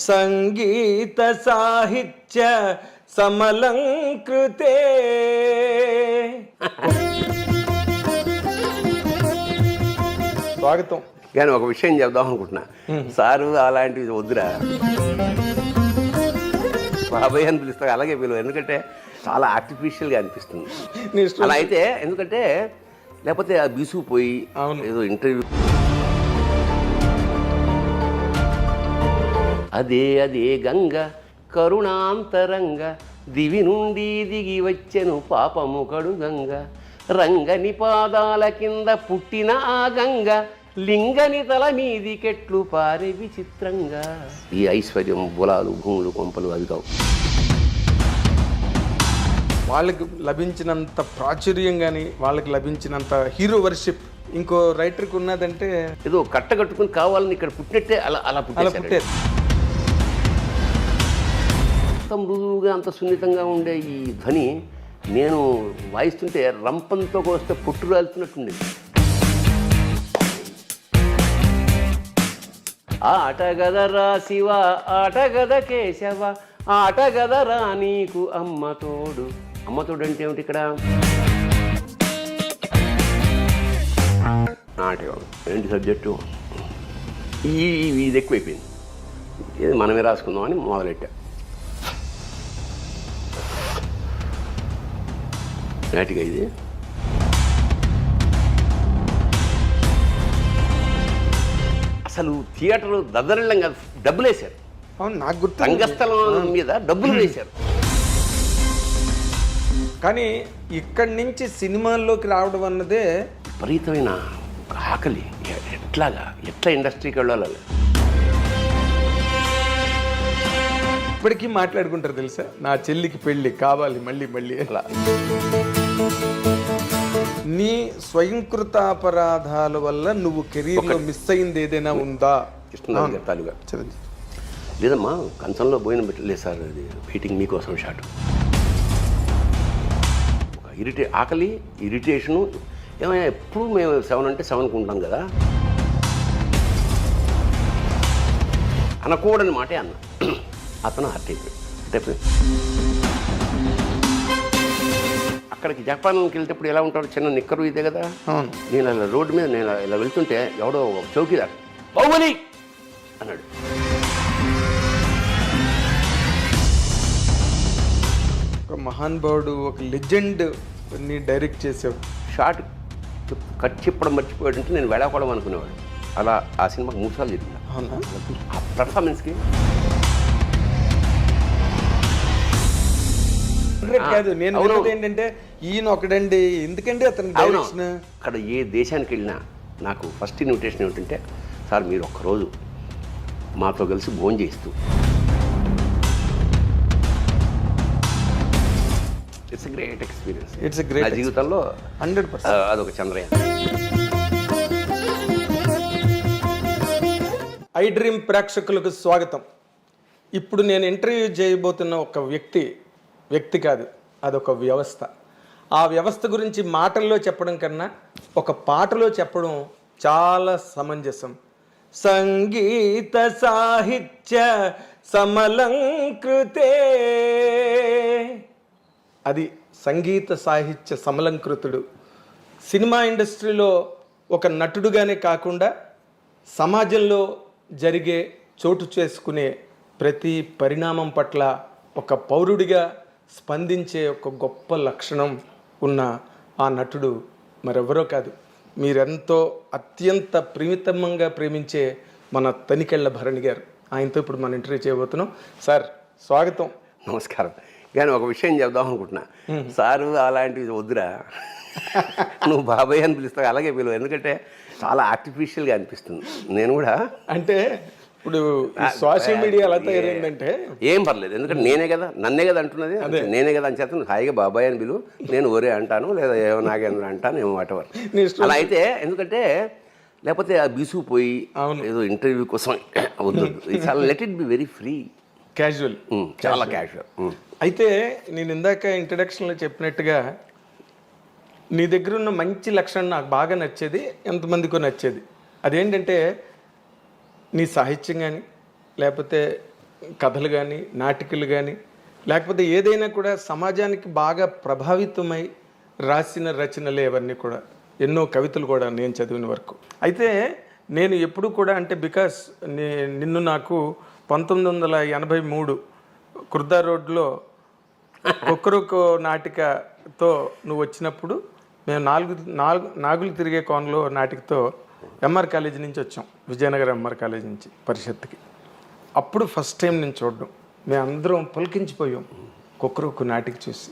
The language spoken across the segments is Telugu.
సంగీత సాహిత్య సమలంకృతే. స్వాగతం. కానీ ఒక విషయం చెప్దాం అనుకుంటున్నా, సారు అలాంటివి వద్దురా బాబాయ్ అని పిలుస్తా, అలాగే పిలువ, ఎందుకంటే చాలా ఆర్టిఫిషియల్గా అనిపిస్తుంది అలా అయితే. ఎందుకంటే లేకపోతే ఆ బీసుకుపోయి ఏదో ఇంటర్వ్యూ అదే అదే గంగ కరుణాంతరంగ దివి నుండి దిగి వచ్చెను పాపము కడు గంగ రంగని పాదాల కింద పుట్టిన ఆ గంగ లింగని తల మీది కెట్లు పారే విచిత్రంగా. ఈ ఐశ్వర్యం బులాలు భూములు కొంపలు అవి కావు. వాళ్ళకి లభించినంత ప్రాచుర్యం కానీ వాళ్ళకి లభించినంత హీరో వర్షిప్ ఇంకో రైటర్కి ఉన్నదంటే ఏదో కట్టగట్టుకుని కావాలని ఇక్కడ పుట్టినట్టే అలా పుట్టారు. అంత మృదువుగా అంత సున్నితంగా ఉండే ఈ ధ్వని నేను వాయిస్తుంటే రంపంతో కోస్తే పుట్టు రాలుతున్నట్టుండేది. ఆటగదరా శివ ఆటగద కేశవ ఆటగదరా నీకు అమ్మతోడు. అమ్మతోడు అంటే ఏమిటి ఇక్కడ? నాటకం ఏంటి సబ్జెక్టు? ఇది ఎక్కువైపోయింది, ఇది మనమే రాసుకుందాం అని మొదలెట్టా. నాటిగా ఇది అసలు థియేటర్ దద్దరిల్లంగా డబ్బులు వేశారు. అవును, నాకు గుర్తు. రంగస్థలం మీద డబ్బులు వేశారు. కానీ ఇక్కడి నుంచి సినిమాల్లోకి రావడం అన్నదే విపరీతమైన ఆకలి. ఎట్లా ఇండస్ట్రీకి వెళ్ళాలి? ఇప్పటికీ మాట్లాడుకుంటారు తెలుసా, నా చెల్లికి పెళ్ళి కావాలి మళ్ళీ అట్లా. నీ స్వయంకృతాపరాధాల వల్ల నువ్వు కెరీర్లో మిస్ అయింది ఏదైనా ఉందా? తాలుగా లేదమ్మా, కంచంలో భోజనం పెట్టలేదు సార్, అది మీటింగ్ మీకోసం షాట్. ఆకలి, ఇరిటేషను. ఏమైనా ఎప్పుడు మేము 7 అంటే 7కు ఉంటాం కదా, అనకూడని మాటే అన్న. అతను హర్ట్ అయిపోయాడు. అక్కడికి జపాన్కి వెళ్తేప్పుడు ఎలా ఉంటాడు, చిన్న నిక్కరు ఇదే కదా. నేను ఇలా రోడ్డు మీద నేను ఇలా వెళ్తుంటే ఎవడో చౌకీదార్ బాహుబలి అన్నాడు. ఒక మహానుభావుడు, ఒక లెజెండ్ ని డైరెక్ట్ చేసావు. షార్ట్ కట్ చెప్పడం మర్చిపోయాడంటే నేను వెళ్ళకూడదు అనుకునేవాడు. అలా ఆ సినిమాకి 3 సార్లు చెప్పిన. ఆ పర్ఫార్మెన్స్కి కాదు, నేను ఏంటంటే ఈయన ఒకడండి, ఎందుకంటే అతను డైరెక్షన్. అక్కడ ఏ దేశానికి వెళ్ళినా నాకు ఫస్ట్ ఇన్విటేషన్ ఏమిటంటే, సార్ మీరు ఒక్కరోజు మాతో కలిసి భోజనం చేస్తూ. It's great experience. It's great. నా జీవితంలో 100% అదొక చంద్రయాన్. ఐ డ్రీమ్ ప్రేక్షకులకు స్వాగతం. ఇప్పుడు నేను ఇంటర్వ్యూ చేయబోతున్న ఒక వ్యక్తి కాదు, అదొక వ్యవస్థ. ఆ వ్యవస్థ గురించి మాటల్లో చెప్పడం కన్నా ఒక పాటలో చెప్పడం చాలా సమంజసం. సంగీత సాహిత్య సమలంకృతే. అది సంగీత సాహిత్య సమలంకృతుడు. సినిమా ఇండస్ట్రీలో ఒక నటుడుగానే కాకుండా సమాజంలో జరిగే చోటు చేసుకునే ప్రతి పరిణామం పట్ల ఒక పౌరుడిగా స్పందించే ఒక గొప్ప లక్షణం ఉన్న ఆ నటుడు మరెవరో కాదు, మీరెంతో అత్యంత ప్రియతమంగా ప్రేమించే మన తనికెళ్ళ భరణి గారు. ఆయనతో ఇప్పుడు మనం ఇంటర్వ్యూ చేయబోతున్నాం. సార్ స్వాగతం. నమస్కారం. కానీ ఒక విషయం చెప్దాం అనుకుంటున్నా, సారు అలాంటివి వద్దురా నువ్వు బాబాయ్ అని పిలుస్తా, అలాగే పిలువ, ఎందుకంటే చాలా ఆర్టిఫిషియల్గా అనిపిస్తుంది. నేను కూడా అంటే ఇప్పుడు సోషల్ మీడియా ఎలా తయారైందంటే ఏం పర్లేదు, ఎందుకంటే నన్నే కదా అంటున్నది, నేనే కదా అని చేస్తాను. హాయిగా బాబాయ్ అని పిలువు, నేను ఒరే అంటాను, లేదా ఏమో నాగేంద్ర అంటాను, ఏమో వాటెవర్ అలా అయితే. ఎందుకంటే లేకపోతే ఆ బీసుకుపోయి ఏదో ఇంటర్వ్యూ కోసం వద్దు. చాలా let it be very free, casual, చాలా క్యాజువల్. అయితే నేను ఇందాక ఇంట్రడక్షన్లో చెప్పినట్టుగా నీ దగ్గర ఉన్న మంచి లక్షణం నాకు బాగా నచ్చేది, ఎంతమందికో నచ్చేది. అదేంటంటే నీ సాహిత్యం కానీ లేకపోతే కథలు కానీ నాటికలు కానీ లేకపోతే ఏదైనా కూడా సమాజానికి బాగా ప్రభావితమై రాసిన రచనలే అవన్నీ కూడా. ఎన్నో కవితలు కూడా నేను చదివిన వరకు. అయితే నేను ఎప్పుడు కూడా అంటే బికాస్ నిన్ను నాకు 1983 కుర్దా రోడ్లో ఒక్కరొక్క నాటికతో నువ్వు వచ్చినప్పుడు మేము నాగులు తిరిగే కోనలో నాటికతో ఎంఆర్ కాలేజీ నుంచి వచ్చాం, విజయనగరం ఎంఆర్ కాలేజీ నుంచి పరిషత్తుకి. అప్పుడు ఫస్ట్ టైం నేను చూడడం, మేము అందరం పులకించిపోయాం ఒక్కరొక్క నాటిక చూసి.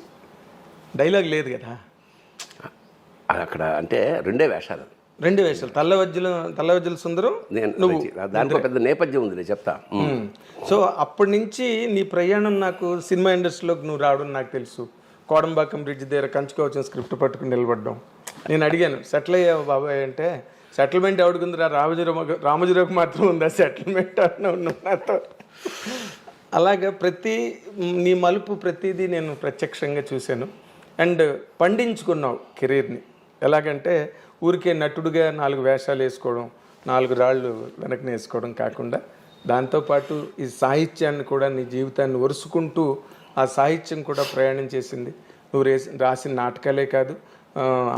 డైలాగ్ లేదు కదా అక్కడ, అంటే రెండే వేషాలు. తల్లవజ్జల సుందరం నువ్వు, దాంట్లో పెద్ద నేపథ్యం ఉంది, నేను చెప్తా. సో అప్పటి నుంచి నీ ప్రయాణం, నాకు సినిమా ఇండస్ట్రీలోకి నువ్వు రావడం నాకు తెలుసు. కోడంబాకం బ్రిడ్జ్ దగ్గర కంచుకోవచ్చిన స్క్రిప్ట్ పట్టుకుని నిలబడ్డాం. నేను అడిగాను, సెటిల్ అయ్యావు బాబాయ్ అంటే, సెటిల్మెంట్ ఎవడుకుందిరా, రామోజీరావుకి మాత్రం ఉందా సెటిల్మెంట్ అన్న ఉన్నావు నాతో. అలాగా నీ మలుపు ప్రతిదీ నేను ప్రత్యక్షంగా చూశాను. అండ్ పండించుకున్నావు కెరీర్ని. ఎలాగంటే ఊరికే నటుడుగా 4 వేషాలు వేసుకోవడం, 4 రాళ్ళు వెనక్కి వేసుకోవడం కాకుండా దాంతోపాటు ఈ సాహిత్యాన్ని కూడా, నీ జీవితాన్ని ఒరుసుకుంటూ ఆ సాహిత్యం కూడా ప్రయాణం చేసింది. నువ్వు రాసిన నాటకాలే కాదు,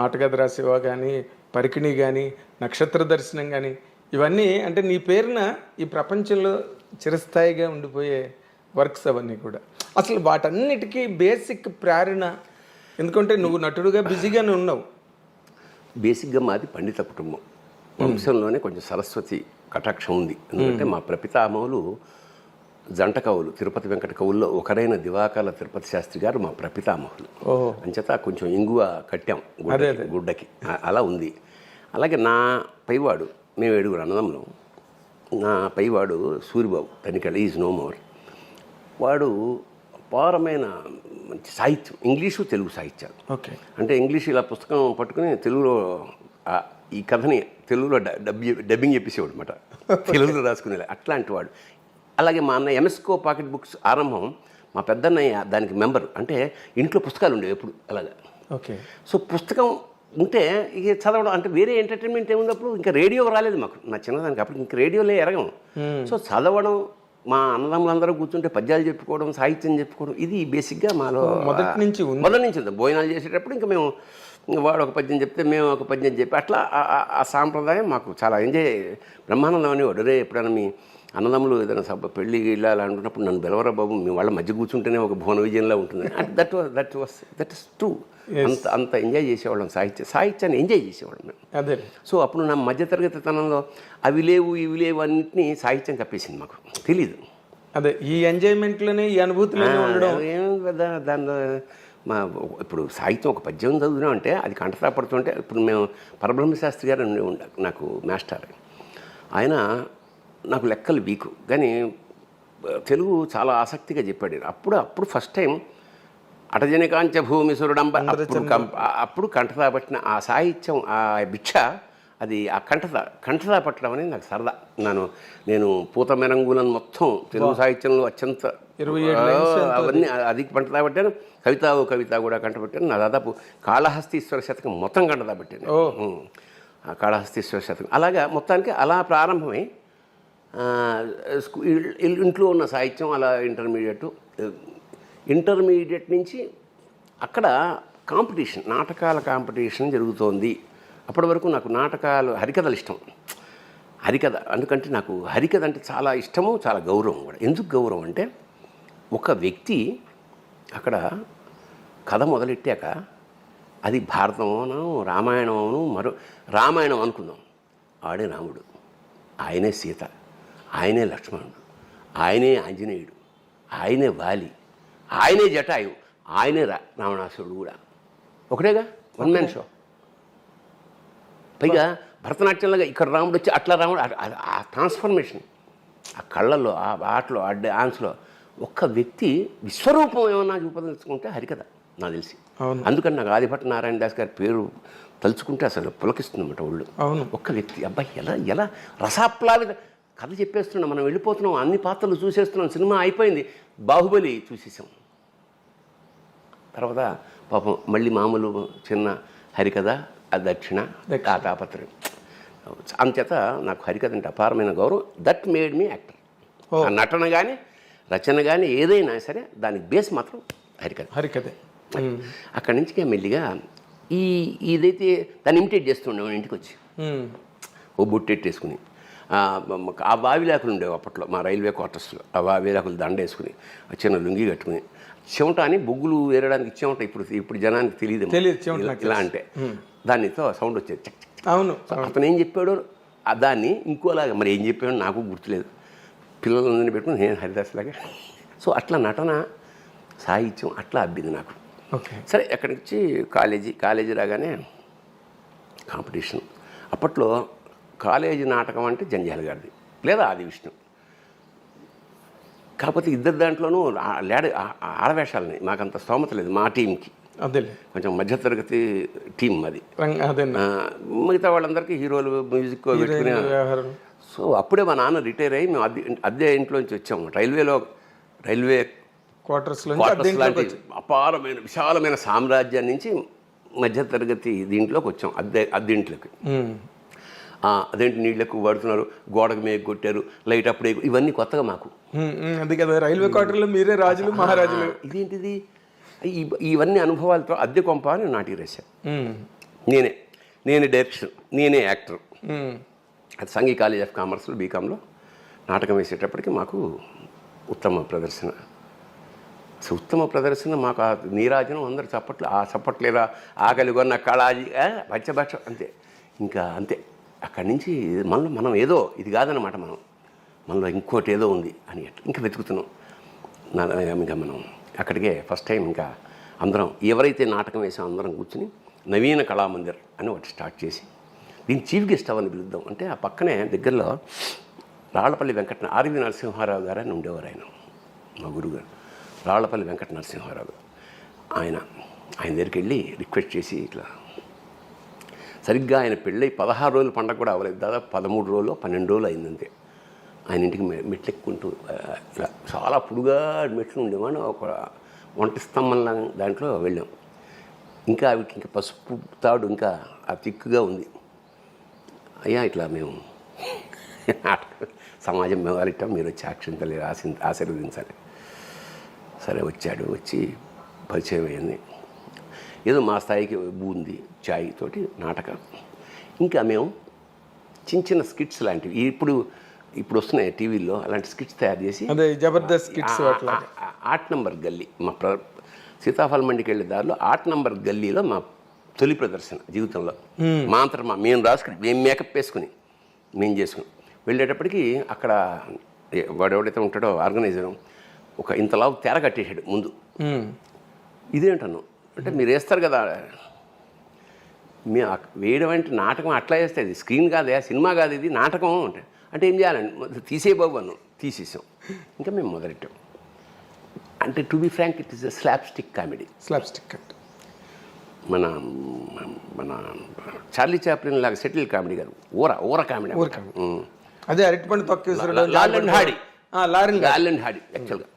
ఆటగద రాసేవా కానీ, పరికిణి కానీ, నక్షత్ర దర్శనం కానీ, ఇవన్నీ అంటే నీ పేరున ఈ ప్రపంచంలో చిరస్థాయిగా ఉండిపోయే వర్క్స్ అవన్నీ కూడా. అసలు వాటన్నిటికీ బేసిక్ ప్రేరణ, ఎందుకంటే నువ్వు నటుడుగా బిజీగానే ఉన్నావు. బేసిక్గా మాది పండిత కుటుంబం, వంశంలోనే కొంచెం సరస్వతి కటాక్షం ఉంది. ఎందుకంటే మా ప్రపితామహులు జంట కవులు, తిరుపతి వెంకట కవుల్లో ఒకరైన దివాకర్ల తిరుపతి శాస్త్రి గారు మా ప్రపితామహులు. అంచేత కొంచెం ఇంగువ కట్టాం గుడ్డకి, అలా ఉంది. అలాగే నా పైవాడు, మేము 7 అన్నదమ్ములం. నా పైవాడు Suribabu Tanikella, is no more. వాడు అపారమైన మంచి సాహిత్యం, ఇంగ్లీషు తెలుగు సాహిత్యాలు. ఓకే, అంటే ఇంగ్లీష్ ఇలా పుస్తకం పట్టుకుని తెలుగులో ఈ కథని తెలుగులో డబ్బింగ్ చెప్పేసేవాడు అనమాట, తెలుగులో రాసుకునేలా అట్లాంటి వాడు. అలాగే మా అన్న ఎంఎస్కో పాకెట్ బుక్స్ ఆరంభం, మా పెద్దన్నయ్య దానికి మెంబర్. అంటే ఇంట్లో పుస్తకాలు ఉండేవి ఎప్పుడు అలాగా. ఓకే, సో పుస్తకం ఉంటే ఇక చదవడం, అంటే వేరే ఎంటర్టైన్మెంట్ ఏమున్నప్పుడు ఇంకా రేడియో రాలేదు మాకు, నా చిన్నదానికి అప్పుడు ఇంక రేడియోలే ఎరగం. సో చదవడం, మా అన్నదమ్ములందరూ కూర్చుంటే పద్యాలు చెప్పుకోవడం, సాహిత్యం చెప్పుకోవడం, ఇది బేసిక్గా మాలో మొదటి నుంచి ఉంది. భోజనాలు చేసేటప్పుడు ఇంకా మేము, వాడు ఒక పద్యం చెప్తే మేము ఒక పద్యం చెప్పి అట్లా ఆ సాంప్రదాయం మాకు చాలా ఎంజాయ్, బ్రహ్మానందం అనేవాడు. రే ఎప్పుడైనా మీ అన్నదమ్ములు ఏదైనా సభ పెళ్ళి ఇళ్ళాలి అనుకున్నప్పుడు నన్ను బెలవరా బాబు, మీ వాళ్ళ మధ్య కూర్చుంటేనే ఒక భువన విజయంలా ఉంటుంది. That is true. అంత ఎంజాయ్ చేసేవాళ్ళం, సాహిత్యాన్ని ఎంజాయ్ చేసేవాళ్ళం మేము. అదే. సో అప్పుడు నా మధ్యతరగతి తనంలో అవి లేవు ఇవి లేవు అన్నింటినీ సాహిత్యం కప్పేసింది, మాకు తెలీదు. అదే, ఈ ఎంజాయ్మెంట్లోనే, ఈ అనుభూతిలోనే ఉండడం. దానిలో మా ఇప్పుడు సాహిత్యం ఒక పద్యం చదువుతున్నాం అంటే అది కంఠతా పడుతుంటే, ఇప్పుడు మేము పరబ్రహ్మశాస్త్రి గారు నాకు మాస్టర్, ఆయన నాకు లెక్కలు వీకు కానీ తెలుగు చాలా ఆసక్తిగా చెప్పాడు. అప్పుడు ఫస్ట్ టైం అటజనికాంచ భూమి సురుడంబ, అప్పుడు కంఠతా పట్టిన ఆ సాహిత్యం, ఆ భిక్ష, అది ఆ కంఠతా పట్టడం అనేది నాకు సరదా. నేను పూత మెరంగులను మొత్తం తెలుగు సాహిత్యంలో అత్యంత 27 అవన్నీ అది కంఠతా పట్టాను. కవిత కూడా కంఠపట్టాను. నా దాదాపు కాళహస్తీశ్వర శతకం మొత్తం కంఠతా పట్టాను. కాళహస్తీశ్వర శతకం అలాగా మొత్తానికి అలా ప్రారంభమై ఇంట్లో ఉన్న సాహిత్యం అలా ఇంటర్మీడియట్ నుంచి అక్కడ కాంపిటీషన్, నాటకాల కాంపిటీషన్ జరుగుతోంది. అప్పటి వరకు నాకు నాటకాలు, హరికథలు ఇష్టం. ఎందుకంటే నాకు హరికథ అంటే చాలా ఇష్టము, చాలా గౌరవం కూడా. ఎందుకు గౌరవం అంటే, ఒక వ్యక్తి అక్కడ కథ మొదలెట్టాక అది భారతమోనో రామాయణమోను, రామాయణం అనుకుందాం, ఆడే రాముడు, ఆయనే సీత, ఆయనే లక్ష్మణుడు, ఆయనే ఆంజనేయుడు, ఆయనే వాలి, ఆయనే జటాయు, ఆయనే రావణాసురుడు కూడా ఒకటేగా, వన్ మ్యాన్ షో. పైగా భరతనాట్యంలాగా ఇక్కడ రాముడు వచ్చి అట్లా రాముడు, ఆ ట్రాన్స్ఫర్మేషన్, ఆ కళ్ళల్లో, ఆ ఆటలో, ఆ డాన్స్లో ఒక్క వ్యక్తి విశ్వరూపం ఏమన్నా చూపదలుచుకుంటే హరికథ నాకు తెలిసి. అందుకని నాకు ఆదిభట్ట నారాయణ దాస్ గారి పేరు తలుచుకుంటే అసలు పులకిస్తుందన్నమాట ఒళ్ళు. ఒక్క వ్యక్తి, అబ్బాయి ఎలా రసాప్లావిత కథ చెప్పేస్తున్నాం, మనం వెళ్ళిపోతున్నాం, అన్ని పాత్రలు చూసేస్తున్నాం, సినిమా అయిపోయింది, బాహుబలి చూసేసాం. తర్వాత పాపం మళ్ళీ మామూలు చిన్న హరికథ, ఆ దక్షిణ, ఆ తాపత్రయం. అంచేత నాకు హరికథ అంటే అపారమైన గౌరవం. That made me actor. ఆ నటన కానీ రచన కానీ ఏదైనా సరే దానికి బేస్ మాత్రం హరికథ. హరికథే. అక్కడి నుంచి మెల్లిగా ఇదైతే దాన్ని ఇమిటేట్ చేస్తుండే ఇంటికి వచ్చి ఓ బొట్టెట్టేసుకుని ఆ వావిలాకులు ఉండేవి అప్పట్లో మా రైల్వే క్వార్టర్స్లో. ఆ వావిలాకులు దండ వేసుకుని చిన్న లుంగి కట్టుకుని చెమట అని బొగ్గులు వేరడానికి చెమట ఇప్పుడు జనానికి తెలియదు ఇలా అంటే దానితో సౌండ్ వచ్చేది చక్ చక్. అవును. అతను ఏం చెప్పాడో దాన్ని ఇంకోలాగా మరి ఏం చెప్పాడో నాకు గుర్తులేదు. పిల్లలందరినీ పెట్టుకుని నేను హరిదాస్లాగా. సో అట్లా నటన సాహిత్యం అట్లా అబ్బింది నాకు. సరే అక్కడి నుంచి కాలేజీ రాగానే కాంపిటీషన్. అప్పట్లో కాలేజీ నాటకం అంటే జంజాల గారిది లేదా ఆది విష్ణు. కాకపోతే ఇద్దరు దాంట్లోనూ ఆడవేషాలని మాకంత స్తోమత లేదు మా టీంకి. అదే కొంచెం మధ్యతరగతి టీం అది. మిగతా వాళ్ళందరికీ హీరోలు మ్యూజిక్ పెట్టుకునే. సో అప్పుడే మా నాన్న రిటైర్ అయ్యి మేము అద్దె ఇంట్లోంచి వచ్చాము. రైల్వే క్వార్టర్స్ లాంటి అపారమైన విశాలమైన సామ్రాజ్యం నుంచి మధ్యతరగతి దీంట్లోకి వచ్చాం. అద్దెంట్లోకి. అదేంటి నీళ్ళు ఎక్కువ పడుతున్నారు, గోడకు మేకు కొట్టారు, లైట్ అప్పుడే, ఇవన్నీ కొత్తగా మాకు. అది కదా రైల్వే క్వార్టర్లో మీరే రాజులు మహారాజులు. ఇదేంటిది ఇవన్నీ అనుభవాలతో అద్దె కొంప అని నాటికి రాశాను. నేనే డైరెక్షన్, నేనే యాక్టర్. అది సంఘీ కాలేజ్ ఆఫ్ కామర్స్లో బీకాంలో నాటకం వేసేటప్పటికి మాకు ఉత్తమ ప్రదర్శన. సో ఉత్తమ ప్రదర్శన మాకు ఆ నీరాజనం అందరు చప్పట్లేరా ఆకలి కొన్న కళాజీ పచ్చభాష అంతే. ఇంకా అంతే. అక్కడి నుంచి మనం ఏదో ఇది కాదన్నమాట, మనలో ఇంకోటి ఏదో ఉంది అని ఇంకా వెతుకుతున్నాం. ఇంకా మనం అక్కడికే ఫస్ట్ టైం ఇంకా అందరం ఎవరైతే నాటకం వేసాం అందరం కూర్చుని నవీన కళామందిర్ అని ఒకటి స్టార్ట్ చేసి దీన్ని చీఫ్ గెస్ట్ అవని పిలుద్దాం అంటే ఆ పక్కనే దగ్గరలో రాళ్లపల్లి ఆర్వి నరసింహారావు గారు అని ఉండేవారు. ఆయన మా గురువుగారు రాళ్లపల్లి వెంకట నరసింహారావు గారు. ఆయన దగ్గరికి వెళ్ళి రిక్వెస్ట్ చేసి ఇట్లా సరిగ్గా ఆయన పెళ్ళై 16 రోజులు పండగ కూడా అవ్వలేదు, దాదాపు 13 రోజులు 12 రోజులు అయిందంతే. ఆయన ఇంటికి మెట్లు ఎక్కుంటూ ఇలా చాలా పొడుగా మెట్లు ఉండేవాడు. ఒక వంట స్తంభంలా దాంట్లో వెళ్ళాం. ఇంకా అవికి ఇంకా పసుపు తాడు ఇంకా ఆ తిక్కుగా ఉంది. అయ్యా ఇట్లా మేము సమాజం మెవాలిటాం, మీరు వచ్చి అక్షింతలు ఆశీర్వదించాలి. సరే వచ్చి పరిచయం అయింది. ఏదో మా స్థాయికి బూంది చాయ్ తోటి నాటకం. ఇంకా మేము చిన్న స్కిట్స్ లాంటివి ఇప్పుడు వస్తున్నాయి టీవీల్లో, అలాంటి స్కిట్స్ తయారు చేసి జబర్దస్త్ స్కిట్స్. 8 నంబర్ గల్లీ మా సీతాఫలం మండికి వెళ్ళే దారిలో 8 నంబర్ గల్లీలో మా తొలి ప్రదర్శన జీవితంలో. మా అంతటా మేము రాసుకుని మేము మేకప్ వేసుకుని మేము చేసుకుని వెళ్ళేటప్పటికి అక్కడ వాడు ఎవడైతే ఉంటాడో ఆర్గనైజర్ ఒక ఇంతలావు తెర కట్టేసాడు ముందు. ఇదేంటను అంటే మీరు వేస్తారు కదా, మేము వేయడం అంటే నాటకం అట్లా వేస్తే ఇది స్క్రీన్ కాదే, సినిమా కాదు, ఇది నాటకం అంటే ఏం చేయాలండి, తీసే బాబు అన్ను తీసేసాం. ఇంకా మేము మొదలెట్టాం. అంటే to be frank it is a slapstick comedy. Slapstick అంటే మన చార్లీ చాప్లిన్ లాగా సెటిల్ కామెడీ కాదు, ఊర కామెడీ. అదే అరటిపండు తొక్కేసారు లారెన్ హార్డీ యాక్చువల్గా.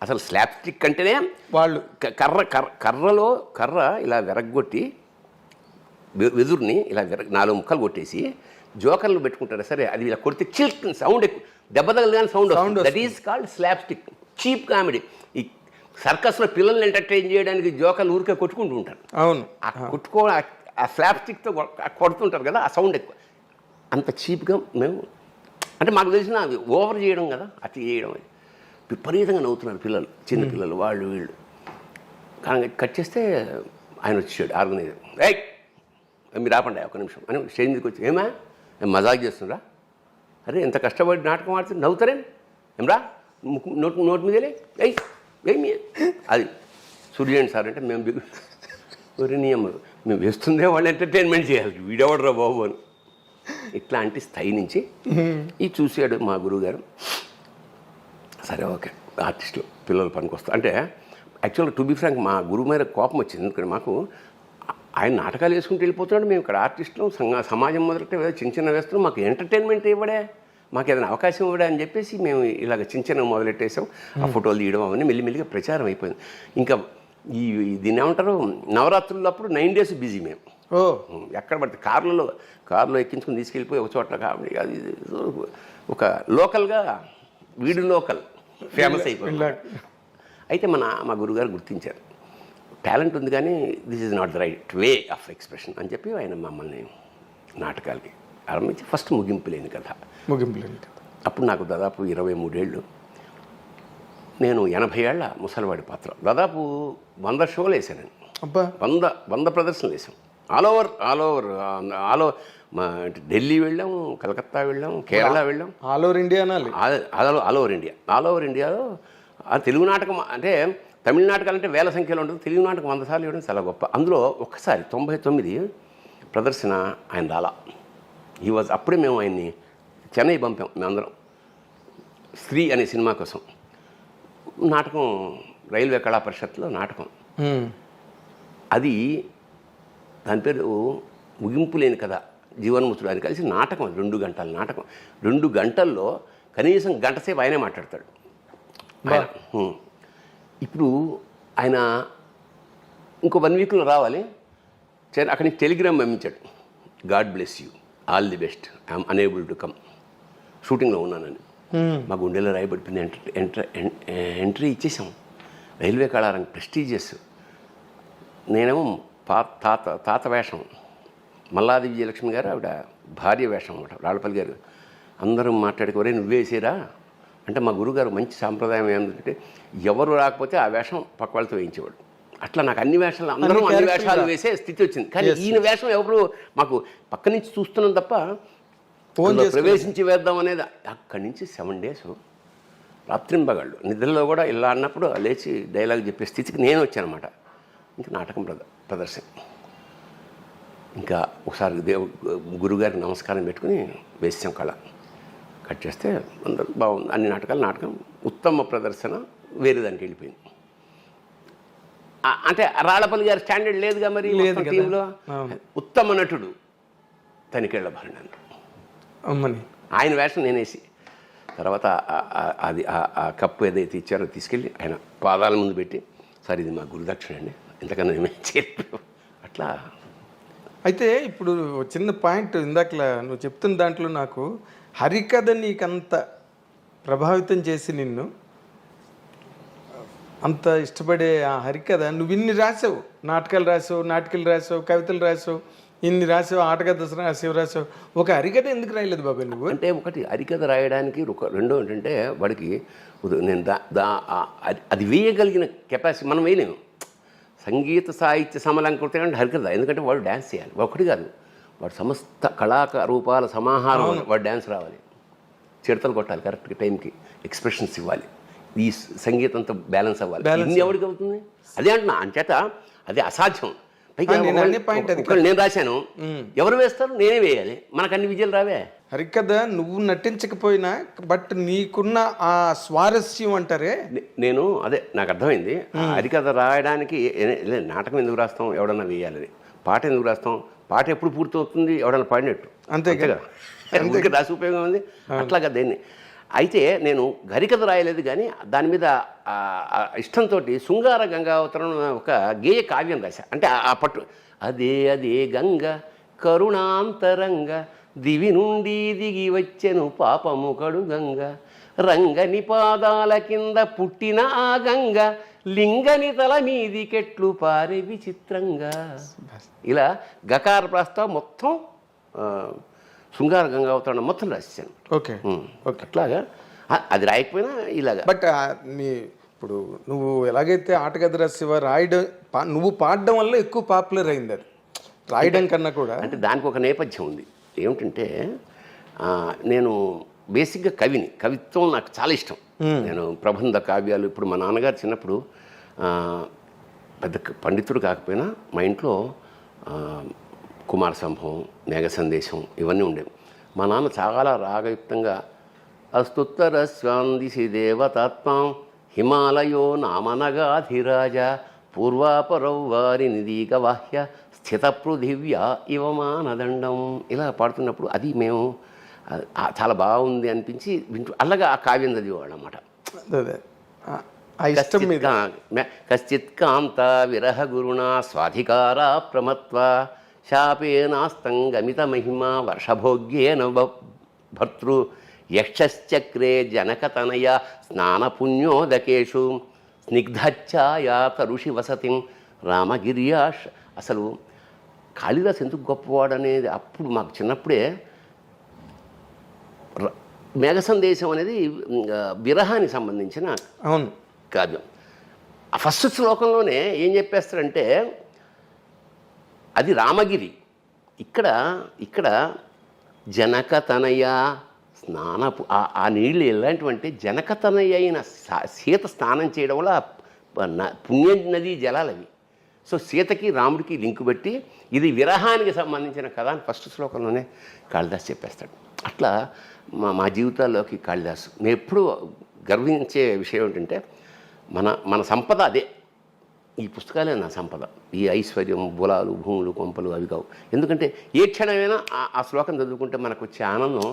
అసలు స్లాప్స్టిక్ అంటేనే వాళ్ళు కర్ర ఇలా విరగ్గొట్టి వెదురుని ఇలా 4 ముక్కలు కొట్టేసి జోకర్లు పెట్టుకుంటారు. సరే అది ఇలా కొడితే చిల్క్ సౌండ్ ఎక్కువ, దెబ్బ తగలగానే సౌండ్ వస్తుంది. That is called slapstick, cheap comedy. ఈ సర్కస్లో పిల్లల్ని ఎంటర్టైన్ చేయడానికి జోకర్లు ఊరికే కొట్టుకుంటూ ఉంటారు. అవును. ఆ స్లాప్స్టిక్తో కొడుతుంటారు కదా, ఆ సౌండ్ ఎక్కువ. అంత చీప్గా మేము అంటే మాకు తెలిసిన అది ఓవర్ చేయడం కదా, అతి చేయడం. అది విపరీతంగా నవ్వుతున్నారు పిల్లలు, చిన్న పిల్లలు, వాళ్ళు వీళ్ళు. కానీ కట్ చేస్తే ఆయన వచ్చాడు ఆర్గనైజర్. మీరు ఆపండి ఒక నిమిషం అని స్టేజ్ మీదకి వచ్చి, ఏమా మజాక్ చేస్తుండ్రా, అరే ఎంత కష్టపడి నాటకం ఆడుతుంది, నవ్వుతారేం ఏమరా, నోటి మీదలే ఏమి అది సూర్యండి సార్ అంటే మేము మేము వేస్తుందే వాళ్ళు ఎంటర్టైన్మెంట్ చేయాలి, వీడెవడరా బాబు అని. ఇట్లాంటి స్థాయి నుంచి ఇది చూశాడు మా గురువుగారు. సరే ఓకే ఆర్టిస్టులు పిల్లలు పనికొస్తారు అంటే యాక్చువల్గా టు బి ఫ్రాంక్ మా గురువు మీద కోపం వచ్చింది. ఎందుకంటే మాకు ఆయన నాటకాలు వేసుకుంటూ వెళ్ళిపోతున్నాడు, మేము ఇక్కడ ఆర్టిస్టులు సమాజం మొదలెట్టే చిన్న వేస్తున్నాం, మాకు ఎంటర్టైన్మెంట్ ఇవ్వడే, మాకు ఏదైనా అవకాశం ఇవ్వడా అని చెప్పేసి మేము ఇలాగ చిన్న మొదలెట్టేసాం. ఆ ఫోటోలు తీయడం అవన్నీ మెల్లిమెల్లిగా ప్రచారం అయిపోయింది. ఇంకా దీన్ని ఏమంటారు, నవరాత్రులు అప్పుడు 9 days బిజీ మేము. ఎక్కడ పడితే కారులో ఎక్కించుకుని తీసుకెళ్ళిపోయి ఒక చోట్ల కాబట్టి అది ఒక లోకల్గా వీడు లోకల్ ఫేమస్ అయిపోయింది. అయితే మా గురుగారు గుర్తించారు, టాలెంట్ ఉంది కానీ this is not the right way of expression అని చెప్పి ఆయన మమ్మల్ని నాటకాలకి ఆరంభించి ఫస్ట్ ముగింపు లేని కథ. అప్పుడు నాకు దాదాపు 23 ఏళ్ళు. నేను 80 ఏళ్ల ముసలివాడి పాత్ర. దాదాపు 100 షోలు వేసాను. 100 ప్రదర్శనలు వేసాం. ఆల్ ఓవర్ మా ఢిల్లీ వెళ్ళాం, కలకత్తా వెళ్ళాం, కేరళ వెళ్ళాం. ఆల్ ఓవర్ ఇండియా అనాలి. ఆల్ ఓవర్ ఇండియాలో తెలుగు నాటకం అంటే తమిళ నాటకాలు అంటే వేల సంఖ్యలో ఉంటుంది. తెలుగు నాటకం 100 సార్లు ఇవ్వడం చాలా గొప్ప. అందులో ఒక్కసారి 99 ప్రదర్శన ఆయన రాలా. అప్పుడే మేము ఆయన్ని చెన్నై పంపాం. మేమందరం స్త్రీ అనే సినిమా కోసం నాటకం, రైల్వే కళా పరిషత్లో నాటకం. అది దాని పేరు ముగింపు లేని కథ, జీవన్ముఖుడు అని కలిసి నాటకం. 2 గంటల నాటకం. 2 గంటల్లో కనీసం గంట సేపు ఆయనే మాట్లాడతాడు. ఇప్పుడు ఆయన ఇంకో 1 వీక్లో రావాలి. అక్కడి నుంచి టెలిగ్రామ్ పంపించాడు, God bless you, all the best, I'm unable to come, షూటింగ్లో ఉన్నానని. మా గుండెలో రాయబడిపోయింది. ఎంట్రీ ఇచ్చేసాం. రైల్వే కళారంగం ప్రెస్టీజియస్. నేనేమో తాత వేషం, మల్లాది విజయలక్ష్మి గారు ఆవిడ భార్య వేషం అన్నమాట, రాళ్ళపల్లి గారు. అందరం మాట్లాడుకోరే నువ్వే వేసేరా అంటే, మా గురుగారు మంచి సాంప్రదాయం ఏంటంటే ఎవరు రాకపోతే ఆ వేషం పక్క వాళ్ళతో వేయించేవాడు. అట్లా నాకు అన్ని వేషాలు, అందరం అన్ని వేషాలు వేసే స్థితి వచ్చింది. కానీ ఈయన వేషం ఎవరు మాకు పక్క నుంచి చూస్తున్నాం తప్ప ప్రవేశించి వేద్దాం అనేది. అక్కడి నుంచి 7 days రాత్రింబగాళ్ళు నిద్రలో కూడా ఇలా అన్నప్పుడు లేచి డైలాగ్ చెప్పే స్థితికి నేను వచ్చానమాట. ఇంకా నాటకం ప్రదర్శన. ఇంకా ఒకసారి గురుగారికి నమస్కారం పెట్టుకుని వేసాం కళ. కట్ చేస్తే అందరూ బాగుంది. అన్ని నాటకం ఉత్తమ ప్రదర్శన వేరే దానికి వెళ్ళిపోయింది. అంటే రాళ్ళపల్లి గారి స్టాండర్డ్ లేదుగా మరి టీంలో. ఉత్తమ నటుడు తనికేళ్ల భరణి అమ్మని ఆయన వేషం నేనేసి, తర్వాత అది ఆ కప్పు ఏదైతే ఇచ్చారో తీసుకెళ్ళి ఆయన పాదాల ముందు పెట్టి, సార్ ఇది మా గురుదక్షిణ అండి, ఇంతకన్నా ఏమే చెప్పు అట్లా. అయితే ఇప్పుడు చిన్న పాయింట్, ఇందాకలా నువ్వు చెప్తున్న దాంట్లో నాకు హరికథ నీకంత ప్రభావితం చేసి నిన్ను అంత ఇష్టపడే ఆ హరికథ నువ్వు ఇన్ని రాసావు, నాటకాలు రాసావు, కవితలు రాసావు, ఇన్ని రాసావు, ఆటకథ రాసావు. ఒక హరికథ ఎందుకు రాయలేదు బాబాయ్ నువ్వు? అంటే ఒకటి హరికథ రాయడానికి, రెండో ఏంటంటే వాడికి నేను అది వేయగలిగిన కెపాసిటీ మనం వేయలేము. సంగీత సాహిత్య సమలంకృతం అంటే హరికథ, ఎందుకంటే వాడు డ్యాన్స్ చేయాలి. ఒకటి కాదు, వాడు సమస్త కళారూపాల సమాహారం. వాడు డ్యాన్స్ రావాలి, చిడతలు కొట్టాలి, కరెక్ట్గా టైంకి ఎక్స్ప్రెషన్స్ ఇవ్వాలి, ఈ సంగీతంతో బ్యాలెన్స్ అవ్వాలి. ఇన్ని ఎవరికి అవుతుంది? అదే అంటున్నా. అంచేత అది అసాధ్యం. పైగా నేను రాశాను, ఎవరు వేస్తారు? నేనే వేయాలి. మనకు అన్ని విజయాలు రావే. హరికథ నువ్వు నటించకపోయినా బట్ నీకున్న ఆ స్వారస్యం అంటారే, నేను అదే నాకు అర్థమైంది. హరికథ రాయడానికి నాటకం ఎందుకు రాస్తాం? ఎవడన్నా వేయాలని. పాట ఎందుకు రాస్తాం? పాట ఎప్పుడు పూర్తవుతుంది? ఎవడన్నా పాడినట్టు. అంతే కదా, రాసి ఉపయోగం ఉంది. అట్లాగా దేన్ని. అయితే నేను హరికథ రాయలేదు, కానీ దాని మీద ఇష్టంతో శృంగార గంగావతరం ఒక గేయ కావ్యం రాశా. అంటే ఆ పట్టు అదే గంగ కరుణాంతరంగ దివి నుండి దిగి వచ్చెను పాపము కడుగంగ రంగని పాదాల కింద పుట్టిన ఆ గంగ లింగని తల మీది కెట్లు పారే విచిత్రంగా. ఇలా గకార ప్రస్తావం మొత్తం శృంగార గంగావతరణ మొత్తం రాశాను. ఓకే. అట్లాగా అది రాయకపోయినా ఇలాగా. బట్ ఇప్పుడు నువ్వు ఎలాగైతే ఆటగది రాసేవా, రాయడం నువ్వు పాడడం వల్ల ఎక్కువ పాపులర్ అయింది. అది రాయడం కన్నా కూడా. అంటే దానికి ఒక నేపథ్యం ఉంది. ఏమిటంటే నేను బేసిక్గా కవిని, కవిత్వం నాకు చాలా ఇష్టం. నేను ప్రబంధ కావ్యాలు, ఇప్పుడు మా నాన్నగారు చిన్నప్పుడు పెద్ద పండితుడు కాకపోయినా మా ఇంట్లో కుమార సంభవం, మేఘ సందేశం ఇవన్నీ ఉండేవి. మా నాన్న చాలా రాగయుక్తంగా అస్తుత్తర స్వాందిసి దేవతాత్మాం హిమాలయో నామనగాధిరాజ పూర్వాపరౌ వారి నిదీక వాహ్య స్థిత పృథివ్యా ఇవమానదండం ఇలా పాడుతున్నప్పుడు అది మేము చాలా బాగుంది అనిపించి వింటూ అలాగా ఆ కావ్యం చదివేవాళ్ళు అన్నమాట. కశ్చిత్ కాంత విరహ గురుణా స్వాధికారా ప్రమత్వ శాపేనాస్తం గమిత మహిమ వర్షభోగ్యేన భర్తృ యక్షశ్చక్రే జనకతనయ స్నానపుణ్యోదకేషు స్నిగ్ధఛాయా తరుషి వసతిం రామగిర్యాష్. అసలు కాళిదాస్ ఎందుకు గొప్పవాడు అనేది అప్పుడు మాకు చిన్నప్పుడే మేఘ సందేశం అనేది విరహానికి సంబంధించిన అవును కావ్యం. ఆ ఫస్ట్ శ్లోకంలోనే ఏం చెప్పేస్తారంటే అది రామగిరి. ఇక్కడ జనకతనయ స్నానపు ఆ నీళ్ళు ఎలాంటివంటే జనకతనయ అయిన సీత స్నానం చేయడం వల్ల పుణ్య నదీ జలాలవి. సో సీతకి రాముడికి లింకు పెట్టి ఇది విరహానికి సంబంధించిన కథ అని ఫస్ట్ శ్లోకంలోనే కాళిదాస్ చెప్పేస్తాడు. అట్లా మా జీవితాల్లోకి కాళిదాసు. నేను ఎప్పుడూ గర్వించే విషయం ఏంటంటే మన సంపద అదే. ఈ పుస్తకాలే నా సంపద. ఈ ఐశ్వర్యం, బులాలు, భూములు, కొంపలు అవి కావు. ఎందుకంటే ఏ క్షణమైనా ఆ శ్లోకం చదువుకుంటే మనకు వచ్చే ఆనందం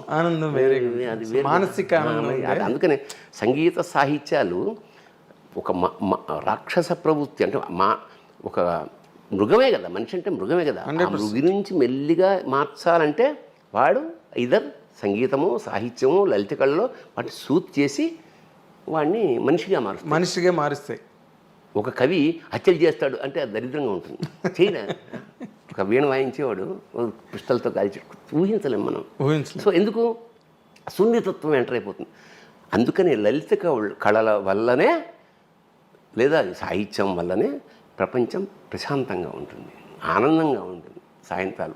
అది మానసిక ఆనందం. అందుకనే సంగీత సాహిత్యాలు ఒక రాక్షస ప్రవృత్తి అంటే ఒక మృగమే కదా. మనిషి అంటే మృగమే కదా. ఆ మృగి నుంచి మెల్లిగా మార్చాలంటే వాడు ఇదర్ సంగీతము, సాహిత్యము, లలిత కళలో వాటిని సూత్ చేసి వాడిని మనిషిగా మారుస్తాయి. ఒక కవి హత్యలు చేస్తాడు అంటే అది దరిద్రంగా ఉంటుంది. చేయలే. ఒక వీణ వాయించేవాడు పుస్తలతో కాల్చి ఊహించలేం మనం. సో ఎందుకు సున్నితత్వం ఎంటర్ అయిపోతుంది. అందుకని లలిత కళల వల్లనే లేదా సాహిత్యం వల్లనే ప్రపంచం ప్రశాంతంగా ఉంటుంది, ఆనందంగా ఉంటుంది. సాయంత్రాలు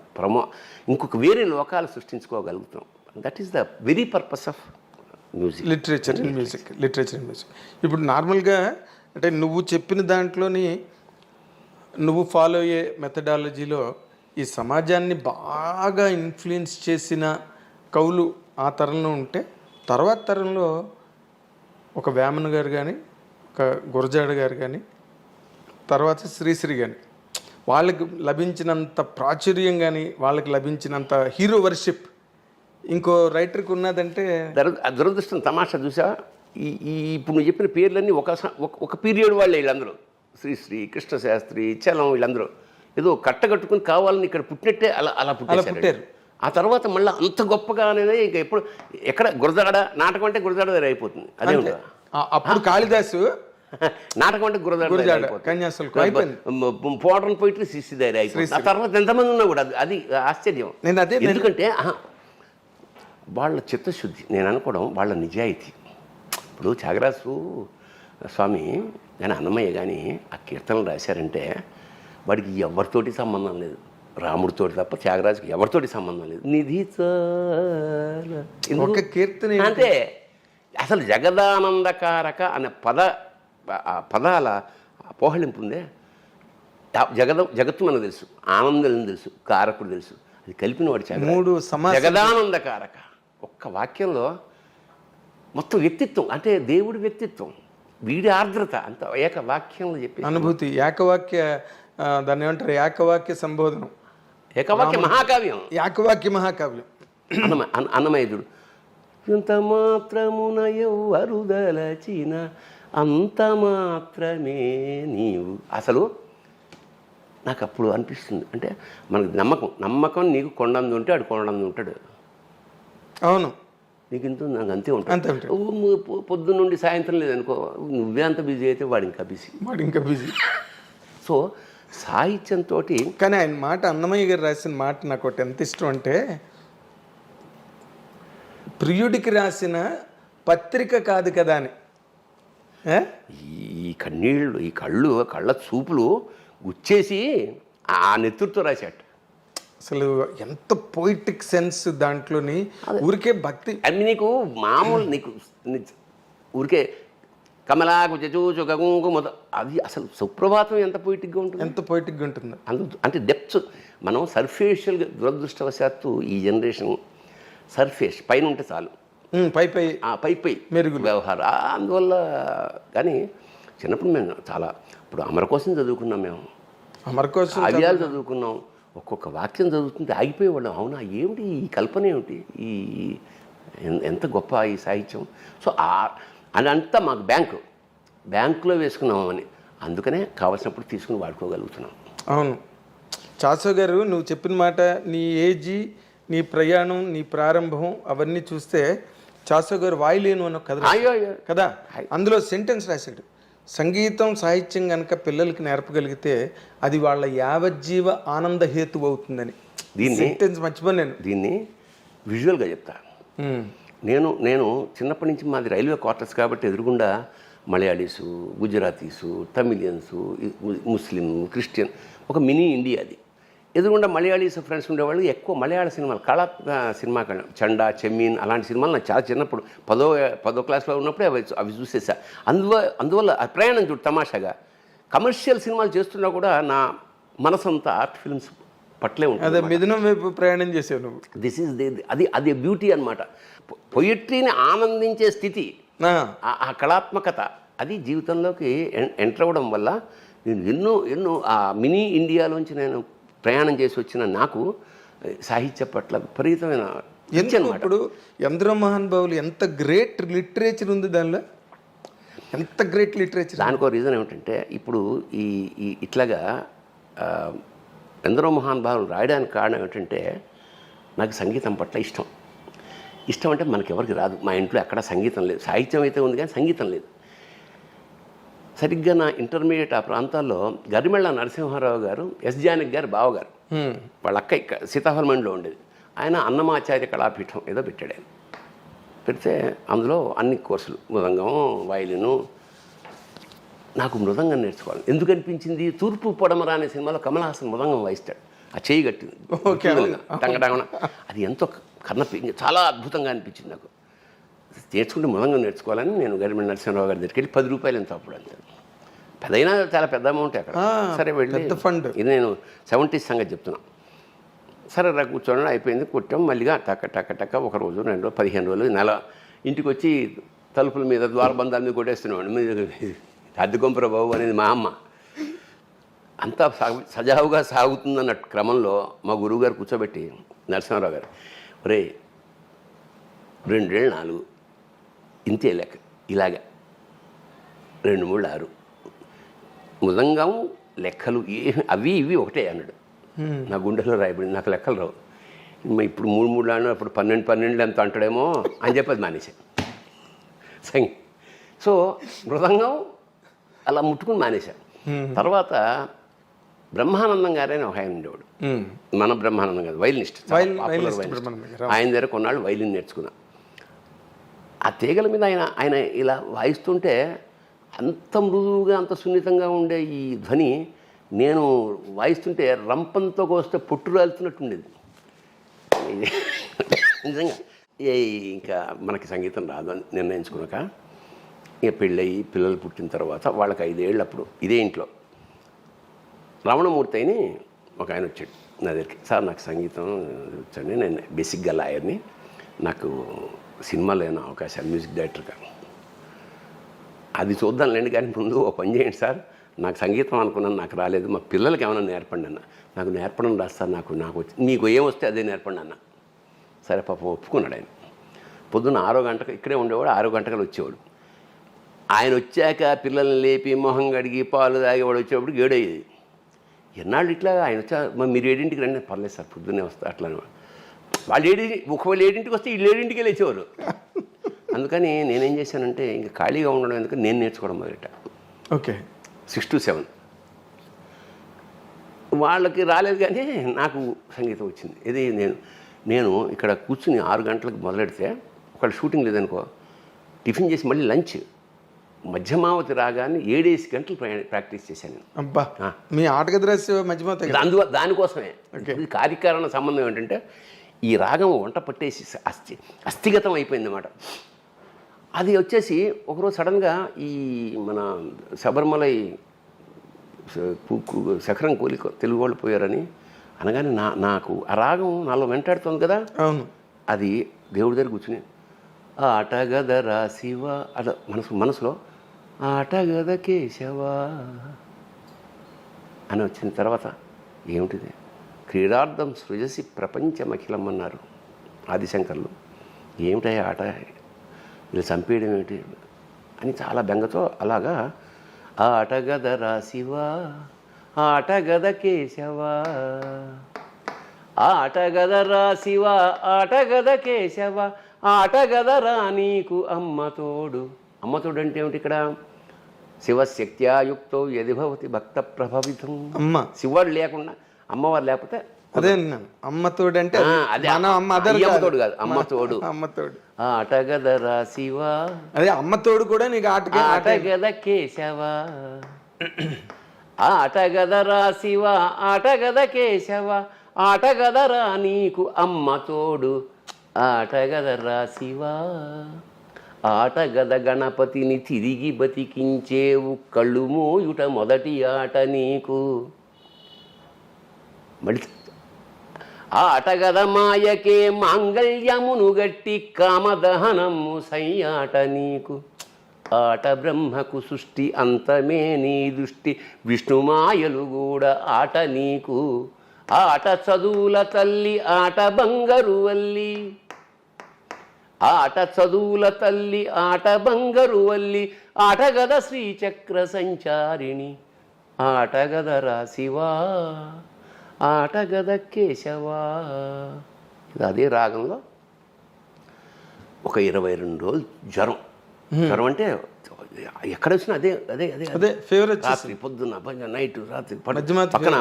ఇంకొక వేరే లోకాలు సృష్టించుకోగలుగుతాం. That is the very purpose of music, literature and music. ఇప్పుడు నార్మల్గా అంటే నువ్వు చెప్పిన దాంట్లోని నువ్వు ఫాలో అయ్యే మెథడాలజీలో ఈ సమాజాన్ని బాగా ఇన్ఫ్లుయెన్స్ చేసిన కవులు ఆ తరంలో ఉంటే తర్వాత తరంలో ఒక వేమన గారు కానీ, ఒక గురజాడ గారు కానీ, తర్వాత శ్రీశ్రీ కానీ వాళ్ళకి లభించినంత ప్రాచుర్యం కానీ వాళ్ళకి లభించినంత హీరో వర్షిప్ ఇంకో రైటర్కి ఉన్నదంటే దురదృష్టం. తమాషా చూసా, ఈ ఇప్పుడు నువ్వు చెప్పిన పేర్లన్నీ ఒక పీరియడ్ వాళ్ళే వీళ్ళందరూ. శ్రీశ్రీ, కృష్ణశాస్త్రి, చలం వీళ్ళందరూ ఏదో కట్టగట్టుకుని కావాలని ఇక్కడ పుట్టినట్టే అలా పుట్టారు. ఆ తర్వాత మళ్ళీ అంత గొప్పగా అనేది ఇంకా ఎక్కడ గురజాడ నాటకం అంటే గురజాడ దగ్గర అయిపోతుంది. అదే అప్పుడు కాళిదాసు నాటకం అంటే గురజాడ పోవడం పోయిట్రీ శ్రీశ్రీ దగ్గర అయిపోతుంది. ఆ తర్వాత ఎంతమంది ఉన్నా కూడా అది ఆశ్చర్యం. ఎందుకంటే వాళ్ళ చిత్తశుద్ధి, నేను అనుకోవడం వాళ్ళ నిజాయితీ. ఇప్పుడు త్యాగరాజు స్వామి కానీ అన్నమయ్య కానీ ఆ కీర్తనలు రాశారంటే వాడికి ఎవరితోటి సంబంధం లేదు, రాముడితోటి తప్ప త్యాగరాజుకి ఎవరితోటి సంబంధం లేదు. నిధి కీర్తన అంటే అసలు జగదానందకారక అనే పదాల పోహళింపు ఉందే. జగత్తు మనకు తెలుసు, ఆనందం తెలుసు, కారకుడు తెలుసు. అది కలిపిన వాడు జగదానందకారక. ఒక్క వాక్యంలో మొత్తం వ్యక్తిత్వం అంటే దేవుడి వ్యక్తిత్వం, వీడి ఆర్ద్రత అంత ఏక వాక్యంలో చెప్పి అనుభూతి. ఏకవాక్య దాన్ని ఏమంటారు, ఏకవాక్య సంబోధనం, ఏకవాక్య మహాకావ్యం. ఏకవాక్య మహాకావ్యం అన్నమయ్యుడు. ఇంత మాత్రమున ఎవ్వరుదలచిన అంత మాత్రమే నీవు. అసలు నాకు అప్పుడు అనిపిస్తుంది అంటే మనకు నమ్మకం నీకు కొండంది ఉంటే ఆడు కొండంది ఉంటాడు. అవును, నీకు ఇంత నాకు అంతే ఉంటుంది. పొద్దున్న నుండి సాయంత్రం లేదనుకో, నువ్వే అంత బిజీ అయితే వాడు ఇంకా బిజీ. సో సాహిత్యంతో కానీ ఆయన మాట, అన్నమయ్య గారు రాసిన మాట నాకు ఒకటి ఎంత ఇష్టం అంటే, ప్రియుడికి రాసిన పత్రిక కాదు కదా అని. ఈ కన్నీళ్ళు, ఈ కళ్ళ చూపులు గుచ్చేసి ఆ నెత్తురుతో రాశాట. అసలు ఎంత పోయిటిక్ సెన్స్ దాంట్లోని. ఊరికే భక్తి అది నీకు మామూలు, నీకు ఊరికే కమలాకు చచూచు గంగు అది అసలు సుప్రభాతం ఎంత పొయిటిక్గా ఉంటుంది. అంటే డెప్త్ మనం సర్ఫేషియల్గా దురదృష్టవశాత్తు ఈ జనరేషన్ సర్ఫేస్ పైన ఉంటే చాలు, పై మెరుగు వ్యవహారం. అందువల్ల కానీ చిన్నప్పుడు మేము చాలా ఇప్పుడు అమర కోసం చదువుకున్నాం, మేము కావ్యాలు చదువుకున్నాం. ఒక్కొక్క వాక్యం చదువుతుంటే ఆగిపోయేవాళ్ళం. అవునా, ఏమిటి ఈ కల్పన, ఏమిటి ఈ ఎంత గొప్ప ఈ సాహిత్యం. సో అదంతా మాకు బ్యాంకులో వేసుకున్నాము అని, అందుకనే కావాల్సినప్పుడు తీసుకుని వాడుకోగలుగుతున్నాం. అవును చాసో గారు, నువ్వు చెప్పిన మాట, నీ ఏజీ, నీ ప్రయాణం, నీ ప్రారంభం అవన్నీ చూస్తే చాసో గారు వాయులేను అని ఒక కథ రాశారు. అయ్యో కదా, అందులో సెంటెన్స్ రాశాడు, సంగీతం సాహిత్యం కనుక పిల్లలకి నేర్పగలిగితే అది వాళ్ళ యావజ్జీవ ఆనంద హేతు అవుతుందని. సెంటెన్స్ మర్చిపోను నేను. దీన్ని విజువల్గా చెప్తా. నేను చిన్నప్పటి నుంచి మాది రైల్వే క్వార్టర్స్ కాబట్టి ఎదురుగుండా మలయాళీసు, గుజరాతీసు, తమిళియన్సు, ముస్లిం, క్రిస్టియన్, ఒక మినీ ఇండియా అది. ఎదురుగుండా మలయాళీస్ ఫ్రెండ్స్ ఉండేవాళ్ళు. ఎక్కువ మలయాళ సినిమాలు, సినిమా చండా, చెమ్మీన్ అలాంటి సినిమాలు నాకు చాలా చిన్నప్పుడు 10వ క్లాస్లో ఉన్నప్పుడే అవి చూసేసా. అందువల్ల ఆ ప్రయాణం చూడు తమాషాగా. కమర్షియల్ సినిమాలు చేస్తున్నా కూడా నా మనసంతా ఆర్ట్ ఫిల్మ్స్ పట్లే ఉంటుంది. అదే మిథునం వైపు ప్రయాణం చేసావు నువ్వు. దిస్ ఈజ్ అది బ్యూటీ అనమాట. పొయిట్రీని ఆనందించే స్థితి, ఆ కళాత్మకత, అది జీవితంలోకి ఎంటర్ అవ్వడం వల్ల నేను ఎన్నో ఆ మినీ ఇండియాలోంచి నేను ప్రయాణం చేసి వచ్చిన నాకు సాహిత్య పట్ల విపరీతమైన ఇప్పుడు ఎందరో మహానుభావులు, ఎంత గ్రేట్ లిటరేచర్ ఉంది దానిలో, ఎంత గ్రేట్ లిటరేచర్. దానికో రీజన్ ఏమిటంటే ఇప్పుడు ఈ ఇట్లాగా ఎందరో మహానుభావులు రాయడానికి కారణం ఏమిటంటే నాకు సంగీతం పట్ల ఇష్టం అంటే మనకెవరికి రాదు. మా ఇంట్లో ఎక్కడ సంగీతం లేదు. సాహిత్యం అయితే ఉంది కానీ సంగీతం లేదు. సరిగ్గా నా ఇంటర్మీడియట్ ఆ ప్రాంతాల్లో గరిమెళ్ళ నరసింహారావు గారు, ఎస్ జానకి గారు బావగారు, వాళ్ళ అక్క సీతాఫలమండిలో ఉండేది. ఆయన అన్నమాచార్య కళాపీఠం ఏదో పెట్టాడు. ఆయన పెడితే అందులో అన్ని కోర్సులు, మృదంగం, వయలిను. నాకు మృదంగం నేర్చుకోవాలి ఎందుకు అనిపించింది, తూర్పు పొడమరా అనే సినిమాలో కమల్ హాసన్ మృదంగం వాయిస్తాడు. ఆ చేయి కట్టింది టంగటంగన, అది ఎంతో చాలా అద్భుతంగా అనిపించింది నాకు. నేర్చుకుంటే మృదంగం నేర్చుకోవాలని నేను గరిమెళ్ళ నరసింహారావు గారి దగ్గరికి వెళ్ళి 10 రూపాయలు ఎంత అప్పుడు అంతే. పెద్దయినా చాలా పెద్ద అమౌంట్ అక్కడ. సరే వెళ్ళి ఫండ్, ఇది నేను 70s సంగతి చెప్తున్నా. సరే రా కూర్చోండి, అయిపోయింది. కొట్టాం మళ్ళీగా టక్క ఒక రోజు 2 రోజులు 15 రోజులు నెల ఇంటికి వచ్చి తలుపుల మీద ద్వారబంధాల మీద కొట్టేస్తున్నాడు. అద్దెకొంపర బాబు అనేది మా అమ్మ. అంతా సజావుగా సాగుతుందన్న క్రమంలో మా గురువుగారు కూర్చోబెట్టి నరసింహారావు గారు, ఒరే 2 ఏళ్ళు 4 ఇంతే లెక్క, ఇలాగా 2 3 6 మృదంగం లెక్కలు అవి ఇవి ఒకటే అన్నాడు. నా గుండెలో రాయబడింది. నాకు లెక్కలు రావు. ఇప్పుడు 3 3 ఆడినా అప్పుడు 12 ఎంత అంటాడేమో అని చెప్పి అది మానేశాను. సో మృదంగం అలా ముట్టుకుని మానేశాను. తర్వాత బ్రహ్మానందం గారైనా ఒక ఆయన ఉండేవాడు. మన బ్రహ్మానందం గారు వైలినిస్ట్, ఆయన దగ్గర కొన్నాళ్ళు వైలిన్ నేర్చుకున్నా. ఆ తీగల మీద ఆయన ఇలా వాయిస్తుంటే అంత మృదువుగా, అంత సున్నితంగా ఉండే ఈ ధ్వని నేను వాయిస్తుంటే రంపంతో కోస్తే పొట్టు రాలుతున్నట్టు ఉండేది. నిజంగా ఇంకా మనకి సంగీతం రాదు అని నిర్ణయించుకున్నాక ఇక పెళ్ళయి పిల్లలు పుట్టిన తర్వాత వాళ్ళకి 5 ఏళ్ళు అప్పుడు ఇదే ఇంట్లో రమణమూర్తి అని ఒక ఆయన వచ్చాడు నా దగ్గరికి. సార్ నాకు సంగీతం వచ్చండి, నేను బేసిక్గా లాయర్ని, నాకు సినిమాలో అయిన అవకాశాలు మ్యూజిక్ డైరెక్టర్గా. అది చూద్దాంలేండి కానీ ముందు ఓ పని చేయండి సార్, నాకు సంగీతం అనుకున్నాను, నాకు రాలేదు, మా పిల్లలకి ఏమైనా నేర్పండి అన్న. నాకు నేర్పడం రాదు సార్, నాకు వచ్చి మీకు ఏమొస్తే అదే నేర్పండి అన్న. సరే పాపం ఒప్పుకున్నాడు ఆయన. పొద్దున్న 6 గంటలకు ఇక్కడే ఉండేవాడు, 6 గంటలకు వచ్చేవాడు. ఆయన వచ్చాక పిల్లల్ని లేపి మొహం కడిగి పాలు తాగేవాడు వచ్చేవాడు 7 అయ్యేది. ఎన్నాళ్ళు ఇట్లా ఆయన వచ్చా మీరు 7ంటికి రండి, పర్లేదు సార్ పొద్దున్నే వస్తా అట్లా. వాళ్ళు ఒకవేళ 7ంటికి వస్తే వీళ్ళు 7ంటికి లేచేవారు. అందుకని నేనేం చేశానంటే ఇంకా ఖాళీగా ఉండడం ఎందుకు నేను నేర్చుకోవడం మొదలెట్టా. ఓకే, 6 to 7 వాళ్ళకి రాలేదు కానీ నాకు సంగీతం వచ్చింది. ఇది నేను ఇక్కడ కూర్చుని 6 గంటలకు మొదలెడితే ఒకళ్ళు షూటింగ్ లేదనుకో, టిఫిన్ చేసి మళ్ళీ లంచ్, మధ్యమావతి రాగానే 7 గంటలు ప్రాక్టీస్ చేశాను. అబ్బా, మీ ఆటగది మధ్యమావతి దానికోసమే. ఇది కార్యకారణ సంబంధం ఏంటంటే ఈ రాగం వంట పట్టేసి అస్థిగతం అయిపోయింది అన్నమాట. అది వచ్చేసి ఒకరోజు సడన్గా ఈ మన శబరిమలై శఖరం కూలి తెలుగు వాళ్ళు పోయారని అనగానే నాకు ఆ రాగం నాలో వెంటాడుతుంది కదా. అవును, అది దేవుడి దగ్గర కూర్చుని ఆటగదరా శివ అలా మనసులో ఆటగద కేశవా అని వచ్చిన తర్వాత ఏమిటిది, క్రీడార్థం సృజసి ప్రపంచమఖిలం అన్నారు ఆదిశంకర్లు. ఏమిటయ్యా ఆట, వీళ్ళు చంపేయడం ఏమిటి అని చాలా బెంగతో అలాగా ఆటగదరా శివ ఆటగద కేశవా ఆటగదరా శివ ఆటగద కేశవ ఆటగదరా నీకు అమ్మ తోడు. అమ్మ తోడు అంటే ఏమిటి ఇక్కడ? శివశక్త్యాయుక్తో యది భవతి భక్త ప్రభావితం. అమ్మ శివుడు లేకుండా అమ్మవారు లేకపోతే అదే అమ్మ తోడు అంటే అదే మన అమ్మ అయ్యమ్మ తోడు కాదు, అమ్మ తోడు. అమ్మ తోడు ఆటగదరా శివ, అదే అమ్మ తోడు కూడా నీకు ఆటగద కేశవ. ఆటగదరా శివ, ఆటగద కేశవ, ఆటగదరా నీకు అమ్మ తోడు. ఆటగదరా శివ, ఆటగద గణపతిని తిరిగి బతికించేవు, కళ్ళు మోయుట మొదటి ఆట నీకు. మళ్ళీ ఆటగద మాయకే మాంగళ్యమును గట్టి, కామదహనము సయ్యాట నీకు. ఆట బ్రహ్మకు సృష్టి అంతమే నీ దృష్టి, విష్ణుమాయలు కూడా ఆట నీకు. ఆట చదువుల తల్లి ఆట బంగారు వల్లి, ఆట చదువుల తల్లి ఆట బంగారు వల్లి, ఆటగద శ్రీచక్ర సంచారిణి. ఆటగదరా శివా, ఆటగద కేశవా. ఇది అదే రాగంలో ఒక 22 రోజులు జ్వరం. జ్వరం అంటే ఎక్కడ వచ్చినా అదే అదే అదే అదే ఫేవరెట్. రాత్రి పొద్దున్న నైట్ రాత్రి పక్కన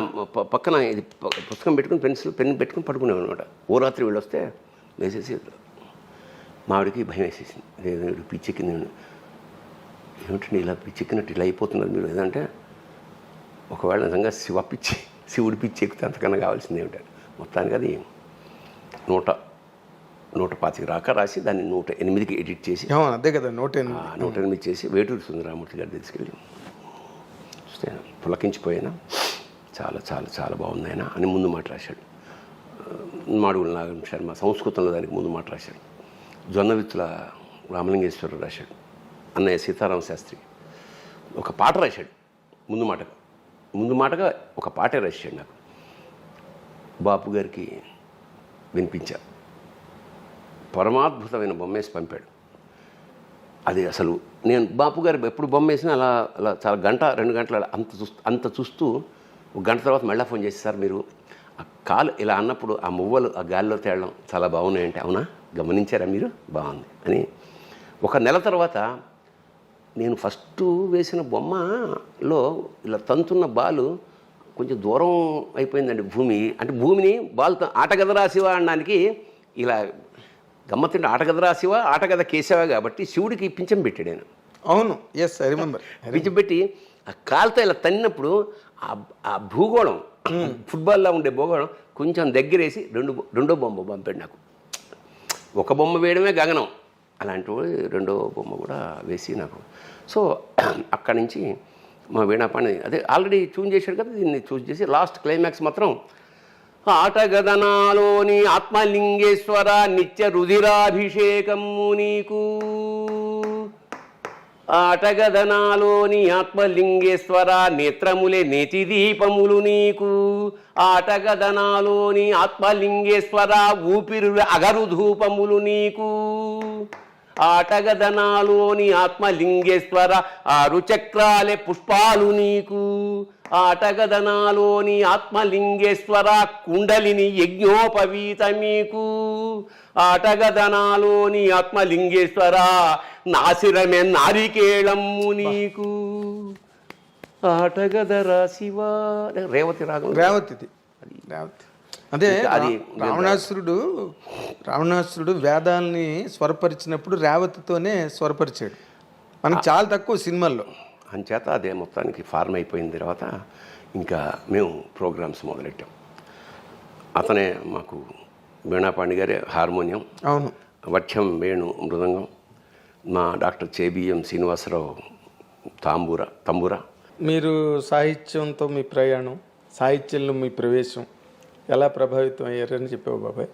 పక్కన ఇది పుస్తకం పెట్టుకుని పెన్ పెట్టుకుని పడుకునేవాడు అనమాట. ఓ రాత్రి వీళ్ళు వస్తే వేసేసి మావిడికి భయం వేసేసింది. వీడు పిచ్చెక్కింది. ఏమిటండి ఇలా పిచ్చెక్కినట్టు ఇలా అయిపోతున్నారు మీరు ఏదంటే, ఒకవేళ నిజంగా శివుడి పిచ్చి ఎక్కితే అంతకన్నా కావాల్సింది ఏమిటారు. మొత్తానికి అది 125 రాక రాసి దాన్ని 108కి ఎడిట్ చేసి, అదే కదా 108 చేసి వేటూరి సుందరరామూర్తి గారు తీసుకెళ్ళి చూస్తే పులకించిపోయినా చాలా చాలా చాలా బాగుంది ఆయన అని ముందు మాట రాశాడు. మాడుగుల నాగం శర్మ సంస్కృతంలో దానికి ముందు మాట రాశాడు. జొన్నవిత్తుల రామలింగేశ్వరరావు రాశాడు. అన్నయ్య సీతారామ శాస్త్రి ఒక పాట రాశాడు. ముందు మాటగా ఒక పాటే రాశాడు. నాకు బాపు గారికి వినిపించా. పరమాద్భుతమైన బొమ్మేసి పంపాడు. అది అసలు నేను బాపు గారు ఎప్పుడు బొమ్మేసినా అలా అలా చాలా గంట 2 గంటల అంత చూస్తూ ఒక గంట తర్వాత మళ్ళీ ఫోన్ చేసి, సార్ మీరు ఆ కాలు ఇలా అన్నప్పుడు ఆ మువ్వలు ఆ గాలిలో తేలడం చాలా బాగున్నాయంటే, అవునా గమనించారా మీరు, బాగుంది అని. ఒక నెల తర్వాత నేను ఫస్ట్ వేసిన బొమ్మలో ఇలా తంతున్న బాలు కొంచెం దూరం అయిపోయిందండి భూమి. అంటే భూమిని బాల్తో ఆటగదరా శివ అనడానికి ఇలా గమ్మత్తుంటే ఆటగదరా శివ, ఆటగద కేశవ కాబట్టి శివుడికి పింఛం పెట్టాడు ఆయన. అవును, ఎస్ ఐ రిమెంబర్. పింఛం పెట్టి ఆ కాలుతో ఇలా తన్నినప్పుడు ఆ భూగోళం ఫుట్బాల్లో ఉండే భూగోళం కొంచెం దగ్గరేసి రెండో బొమ్మ పంపాడు నాకు. ఒక బొమ్మ వేయడమే గగనం, అలాంటి రెండో బొమ్మ కూడా వేసి నాకు. సో అక్కడి నుంచి మా వీణాపాణి అదే ఆల్రెడీ ట్యూన్ చేశాడు కదా, దీన్ని చూస్ చేసి లాస్ట్ క్లైమాక్స్ మాత్రం ఆటగదనాలోని ఆత్మలింగేశ్వర నిత్య రుధిరాభిషేకము నీకు. ఆటగదనాలోని ఆత్మలింగేశ్వర నేత్రములే నేతి దీపములు నీకు. ఆటగదనాలోని ఆత్మలింగేశ్వర ఊపిరుల అగరు ధూపములు నీకు. ఆటగదనాలోని ఆత్మలింగేశ్వర 6 చక్రాలే పుష్పాలు నీకు. ఆటగదనాలోని ఆత్మలింగేశ్వర కుండలిని యజ్ఞోపవీత మీకు. ఆటగదనాలోని ఆత్మలింగేశ్వర నాసిరమే నారికేళమ్ము నీకు. ఆటగదరా శివ. రేవతి రాగం, రేవతి. అదే అది రావణాసురుడు వేదాల్ని స్వరపరిచినప్పుడు రేవతితోనే స్వరపరిచాడు. మనకు చాలా తక్కువ సినిమాల్లో. అంచేత అదే మొత్తానికి ఫార్మ్ అయిపోయిన తర్వాత ఇంకా మేము ప్రోగ్రామ్స్ మొదలెట్టాం. అతనే మాకు వీణాపాణి గారే హార్మోనియం, అవును, వఠ్యం వేణు మృదంగం, మా డాక్టర్ చేబిఎం శ్రీనివాసరావు తంబూరా. మీరు సాహిత్యంతో మీ ప్రయాణం, సాహిత్యంలో మీ ప్రవేశం ఎలా ప్రభావితం అయ్యారని చెప్పావు బాబాయ్.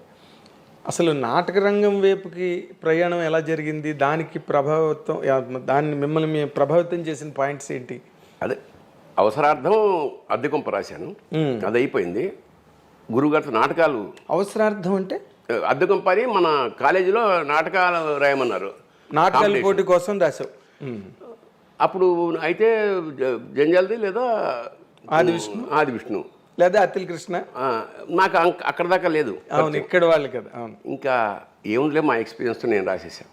అసలు నాటక రంగం వైపుకి ప్రయాణం ఎలా జరిగింది, దాన్ని మిమ్మల్ని ప్రభావితం చేసిన పాయింట్స్ ఏంటి? అదే అవసరార్థం అద్దెకొంప రాశాను, అది అయిపోయింది. గురుగారితో నాటకాలు. అవసరార్థం అంటే అద్దెకొంప అని మన కాలేజీలో నాటకాలు రాయమన్నారు. నాటకాల పోటీ కోసం రాశావు. అప్పుడు అయితే జంజాల్ది లేదా ఆది విష్ణు లేదా అతిల్ కృష్ణ. నాకు అక్కడ దాకా లేదు. అవును, ఇక్కడ వాళ్ళు కదా. అవును. ఇంకా ఏముందిలే మా ఎక్స్పీరియన్స్తో నేను రాసేసాను.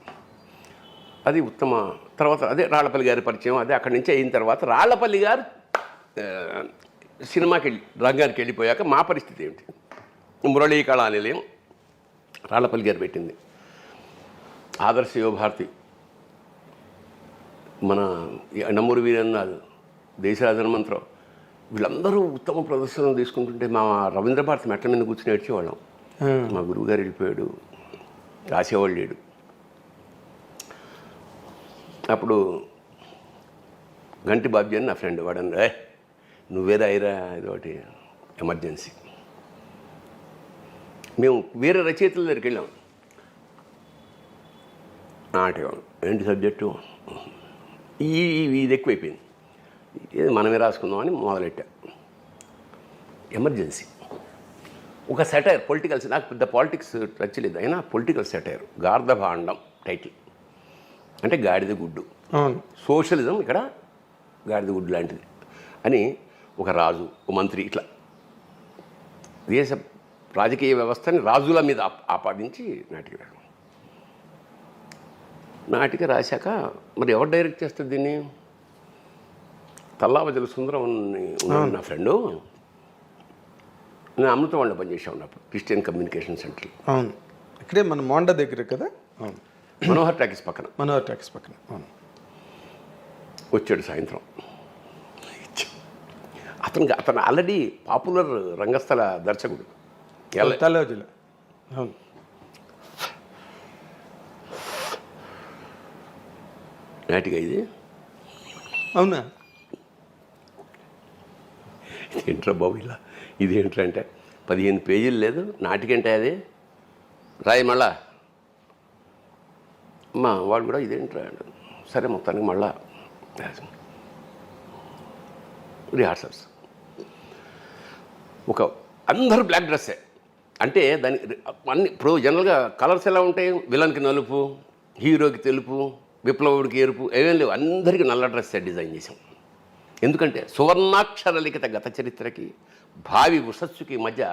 అది ఉత్తమ. తర్వాత అదే రాళ్లపల్లి గారి పరిచయం. అదే అక్కడి నుంచి అయిన తర్వాత రాళ్లపల్లి గారు సినిమాకి రంగానికి వెళ్ళిపోయాక మా పరిస్థితి ఏమిటి? మురళీ కళా నిలయం రాళ్లపల్లి గారు పెట్టింది. ఆదర్శ యువభారతి, మన నంబూరు వీరన్నాథ్, దేశరాజ హనుమంతరావు, వీళ్ళందరూ ఉత్తమ ప్రదర్శనలు తీసుకుంటుంటే మా రవీంద్ర భారతి మెట్ల మీద కూర్చుని ఏడ్చేవాళ్ళం. మా గురువు గారు వెళ్ళిపోయాడు, రాసేవాళ్ళు లేడు. అప్పుడు గంటి బాబ్జీ అని నా ఫ్రెండ్, వాడని నువ్వేరా అయిరా ఇదొకటి ఎమర్జెన్సీ. మేము వేరే రచయితల దగ్గరికి వెళ్ళాం. నాటకం ఏంటి సబ్జెక్టు, ఇది ఎక్కువైపోయింది, ఇది మనమే రాసుకుందామని మొదలెట్టా. ఎమర్జెన్సీ ఒక సెటైర్, పొలిటికల్స్. నాకు పెద్ద పాలిటిక్స్ నచ్చలేదు, అయినా పొలిటికల్ సెటైర్. గార్ధభాండం టైటిల్, అంటే గాడిద గుడ్డు. సోషలిజం ఇక్కడ గాడిద గుడ్డు లాంటిది అని ఒక రాజు, ఒక మంత్రి, ఇట్లా దేశ రాజకీయ వ్యవస్థని రాజుల మీద ఆపాదించి నాటిక రాశాక మరి ఎవరు డైరెక్ట్ చేస్తారు దీన్ని? తల్లావజల సుందరం ఉన్నాడు నా ఫ్రెండు. నేను అమృతవాణిలో పనిచేసా ఉన్నప్పుడు క్రిస్టియన్ కమ్యూనికేషన్ సెంటర్. అవును, ఇక్కడే మన మోండా దగ్గర కదా. అవును, మనోహర్ టాకీస్ పక్కన. మనోహర్ టాకీస్ పక్కన. అవును. వచ్చాడు సాయంత్రం. అతను ఆల్రెడీ పాపులర్ రంగస్థల దర్శకుడు. తల్లావజల. అవును. నాటిగా ఇది. అవునా? ఏంట్రా బాబు ఇలా, ఇదేంట్రా అంటే 15 పేజీలు లేదు నాటికంటే అది రాయి మళ్ళా. వాడు కూడా ఇదేంట్రా అంటే సరే మొత్తానికి మళ్ళా రిహార్సల్స్. ఒక అందరూ బ్లాక్ డ్రెస్సే, అంటే దాని అన్ని ఇప్పుడు జనరల్గా కలర్స్ ఎలా ఉంటాయి? విలన్కి నలుపు, హీరోకి తెలుపు, విప్లవుడికి ఎరుపు, ఏమేం లేవు. అందరికీ నల్ల డ్రెస్సే డిజైన్ చేసాం. ఎందుకంటే సువర్ణాక్షర లిఖిత గత చరిత్రకి భావి ఉషస్సుకి మధ్య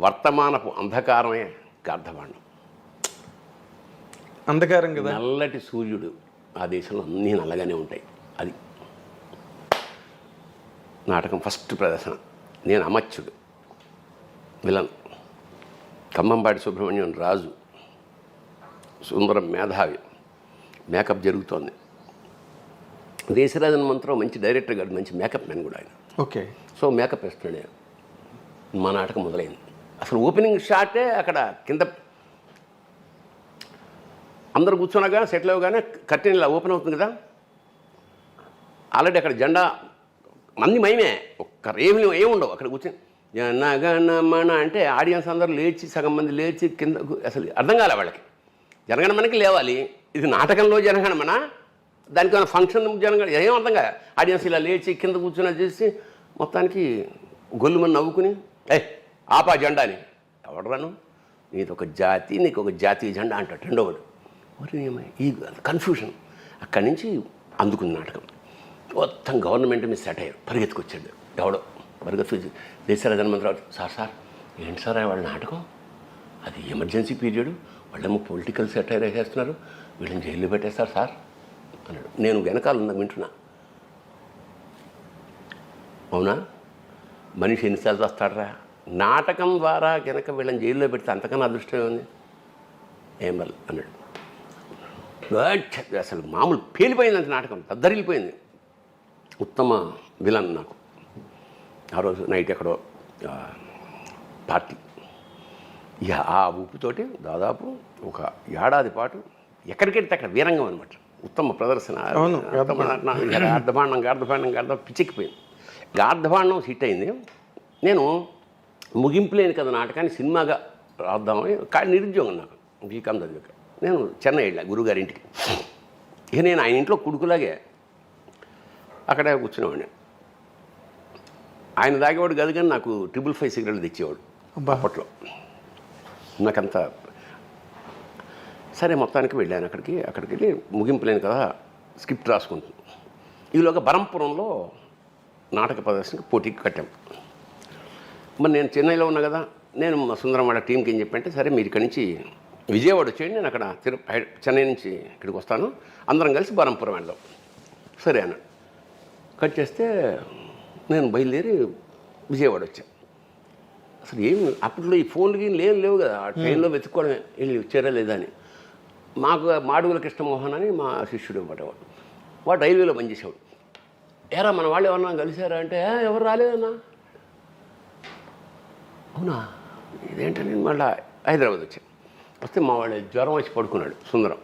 వర్తమానపు అంధకారమే గార్ధభాండం. అంధకారం కదా. నల్లటి సూర్యుడు, ఆ దేశంలో అన్నీ నల్లగానే ఉంటాయి. అది నాటకం ఫస్ట్ ప్రదర్శన. నేను అమత్యుడు, విలన్. ఖమ్మంపాటి సుబ్రహ్మణ్యం రాజు, సుందరం మేధావి. మేకప్ జరుగుతోంది. దేశరాజ హనుమంతరావు మంచి డైరెక్టర్ గారు, మంచి మేకప్ మ్యాన్ కూడా ఆయన. ఓకే. సో మేకప్ వేస్తున్నాడు. మా నాటకం మొదలైంది. అసలు ఓపెనింగ్ షాటే అక్కడ కింద అందరు కూర్చున్నాగా సెటిల్ అవ్వగానే కర్టెన్ ఇలా ఓపెన్ అవుతుంది కదా. ఆల్రెడీ అక్కడ జెండా మంది మయమే, ఏమి ఉండవు. అక్కడ కూర్చొని జనగణమన అంటే ఆడియన్స్ అందరూ లేచి, సగం మంది లేచి కింద. అసలు అర్థం కాలే వాళ్ళకి. జనగణమనకి లేవాలి, ఇది నాటకంలో జనగణమన, దానికి ఏమైనా ఫంక్షన్ జనగణ, ఏం అర్థం కాదు. ఆడియన్స్ ఇలా లేచి కింద కూర్చుని చేసి మొత్తానికి గొల్లుమని నవ్వుకుని ఆపా జెండా అని. ఎవడరాను, నీది ఒక జాతి, నీకు ఒక జాతీయ జెండా అంటాడు రెండోవాడు. మరి ఈ కన్ఫ్యూషన్. అక్కడి నుంచి అందుకుంది నాటకం. మొత్తం గవర్నమెంట్ మీద సెటైర్. పరిగెత్తుకొచ్చాడు ఎవడో, పరిగెత్తుకొచ్చి దేశరాజ హనుమంతరావు, సార్ ఏంటి సార్ వాళ్ళ నాటకం, అది ఎమర్జెన్సీ పీరియడ్, వాళ్ళేమో పొలిటికల్ సెటైర్ వేసేస్తున్నారు, వీళ్ళని జైల్లో పెట్టేస్తారు సార్ అన్నాడు. నేను వెనకాల ఉన్నా, వింటున్నా. అవునా, మనిషి ఎన్నిసార్లు వస్తాడరా, నాటకం ద్వారా కనుక వీళ్ళని జైల్లో పెడితే అంతకన్నా అదృష్టం ఉంది ఏం వల్ల అన్నాడు. అసలు మామూలు పేలిపోయిందంటే నాటకం, దద్దరిల్లిపోయింది. ఉత్తమ విలన్ నాకు. ఆ రోజు నైట్ ఎక్కడో పార్టీ. ఇక ఆ ఊపుతోటి దాదాపు ఒక ఏడాది పాటు ఎక్కడికెడితే అక్కడ వీరంగం అనమాట. ఉత్తమ ప్రదర్శన. గార్ధభాండం పిచ్చెక్కిపోయింది. గార్ధభాండం హిట్ అయింది. నేను ముగింపు లేని కదా నాటకాన్ని సినిమాగా రాద్దామని, కానీ నిరుద్యోగం నాకు, బీకామ్ చదివాక. నేను చెన్నై వెళ్ళా గురువుగారి ఇంటికి. ఇక నేను ఆయన ఇంట్లో కొడుకులాగే అక్కడే కూర్చునేవాడిని. ఆయన తాగేవాడు కాదు, కానీ నాకు 555 సిగరెట్లు తెచ్చేవాడు అప్పట్లో. నాకంత సరే మొత్తానికి వెళ్ళాను అక్కడికి వెళ్ళి ముగింపు లేని కదా స్క్రిప్ట్ రాసుకుంటాను. ఈలోగా బరంపురంలో నాటక ప్రదర్శనకి పోటీకి కట్టాం. మరి నేను చెన్నైలో ఉన్నా కదా, నేను సుందరం వాళ్ళ టీంకి ఏం చెప్పంటే, సరే మీరు ఇక్కడి నుంచి విజయవాడ వచ్చేయండి, నేను అక్కడ చెన్నై నుంచి ఇక్కడికి వస్తాను, అందరం కలిసి బరంపురం వెళ్దాం. సరే అన్నాడు. కట్ చేస్తే నేను బయలుదేరి విజయవాడ వచ్చాను. అసలు ఏం అప్పట్లో ఈ ఫోన్లకి లేవు కదా, ఆ ట్రైన్లో వెతుక్కోవడమే వెళ్ళి వచ్చారా లేదా అని. మాకు మాడుగుల కృష్ణమోహన్ అని మా శిష్యుడు అనమాట, వాడు రైల్వేలో పనిచేసేవాడు. ఏరా మన వాళ్ళు ఎవరన్నా కలిసారా అంటే ఎవరు రాలేదన్నా. అవునా, ఇదేంటని నేను మళ్ళీ హైదరాబాద్ వచ్చాను. వస్తే మా వాళ్ళు జ్వరం వచ్చి పడుకున్నాడు. సుందరం,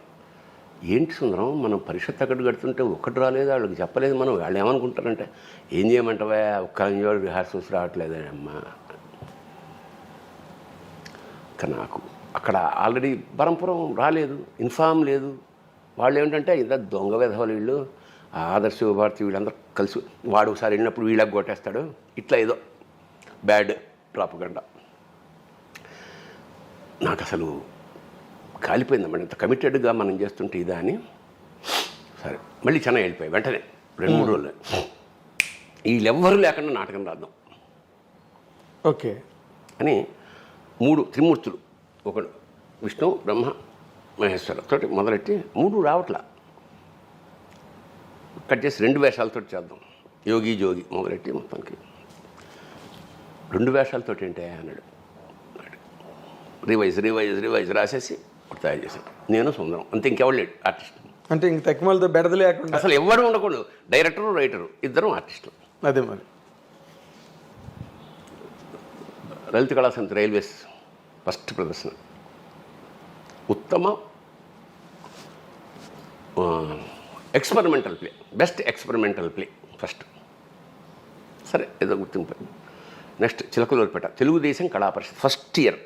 ఏంటి సుందరం, మనం పరిషత్ అక్కడ కడుతుంటే ఒక్కటి రాలేదు, వాళ్ళకి చెప్పలేదు, మనం వాళ్ళు ఏమనుకుంటారంటే ఏం చేయమంటావా, ఒక్క రిహార్సల్స్ రావట్లేదే అమ్మా. నాకు అక్కడ ఆల్రెడీ బరంపురం రాలేదు, ఇన్ఫామ్ లేదు. వాళ్ళు ఏమిటంటే ఇద్దరు దొంగ విధవలు వీళ్ళు, ఆదర్శ భారతి వీళ్ళందరూ కలిసి, వాడు ఒకసారి వెళ్ళినప్పుడు వీళ్ళకి కొట్టేస్తాడు, ఇట్లా ఏదో బ్యాడ్ ప్రాపగండా. నాకు అసలు కాలిపోయిందన్నమాట, ఇంత కమిటెడ్గా మనం చేస్తుంటే ఇదా అని. సరే మళ్ళీ చెన్నై వెళ్ళిపోయాయి వెంటనే 2-3 రోజులు. వీళ్ళెవ్వరూ లేకుండా నాటకం రాద్దాం ఓకే అని 3 త్రిమూర్తులు, ఒకడు విష్ణు బ్రహ్మ మహేశ్వర తోటి మొదలెట్టి 3 రావట్లా. కట్ చేసి 2 వేషాలతో చేద్దాం, యోగి జోగి మొదలెట్టి మొత్తానికి 2 వేషాలతో ఏంటే అన్నాడు. రివైజ్ రాసేసి తయారు చేశాను, నేను సుందరం, అంతే, ఇంకెవరు లేడు ఆర్టిస్ట్. అంటే ఇంక తక్కువలతో బెడద లేకుండా అసలు ఎవరు ఉండకూడదు, డైరెక్టరు రైటరు ఇద్దరం ఆర్టిస్టులు. అదే మరి లలిత కళా సంస్థ రైల్వేస్ ఫస్ట్ ప్రదర్శన, ఉత్తమ experimental play, best experimental play first. సరే ఏదో గుర్తింపు. నెక్స్ట్ చిలకలూరుపేట తెలుగుదేశం కళా పరిషత్ ఫస్ట్ ఇయర్,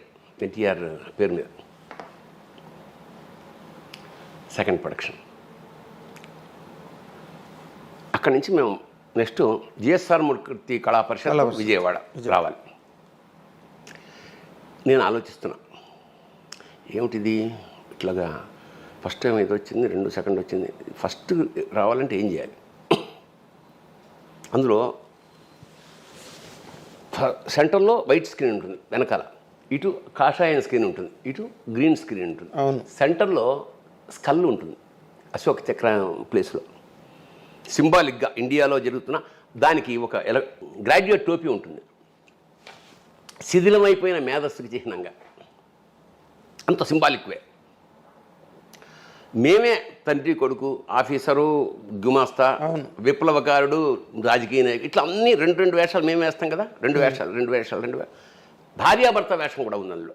ఎన్టీఆర్ పేరు మీద, సెకండ్ ప్రొడక్షన్. అక్కడి నుంచి మేము నెక్స్ట్ జిఎస్ఆర్ మూర్తి కళా పరిషత్ విజయవాడ రావాలి. నేను ఆలోచిస్తున్నా, ఏమిటిది ఇట్లాగా ఫస్ట్ టైం ఇది వచ్చింది, 2 సెకండ్ వచ్చింది, ఫస్ట్ రావాలంటే ఏం చేయాలి. అందులో సెంటర్లో వైట్ స్క్రీన్ ఉంటుంది, వెనకాల ఇటు కాషాయం స్క్రీన్ ఉంటుంది, ఇటు గ్రీన్ స్క్రీన్ ఉంటుంది. సెంటర్లో స్కల్ ఉంటుంది, అశోక్ చక్ర ప్లేస్లో సింబాలిక్గా ఇండియాలో జరుగుతున్న దానికి ఒక గ్రాడ్యుయేట్ టోపీ ఉంటుంది, శిథిలమైపోయిన మేధస్సుకి చిహ్నంగా, అంత సింబాలిక్ వే. మేమే తండ్రి కొడుకు, ఆఫీసరు, గుమాస్తా, విప్లవకారుడు, రాజకీయ నాయకుడు, ఇట్లా అన్నీ 2 వేషాలు మేము వేస్తాం కదా, 2 వేషాలు భార్యాభర్త వేషం కూడా ఉంది అందులో.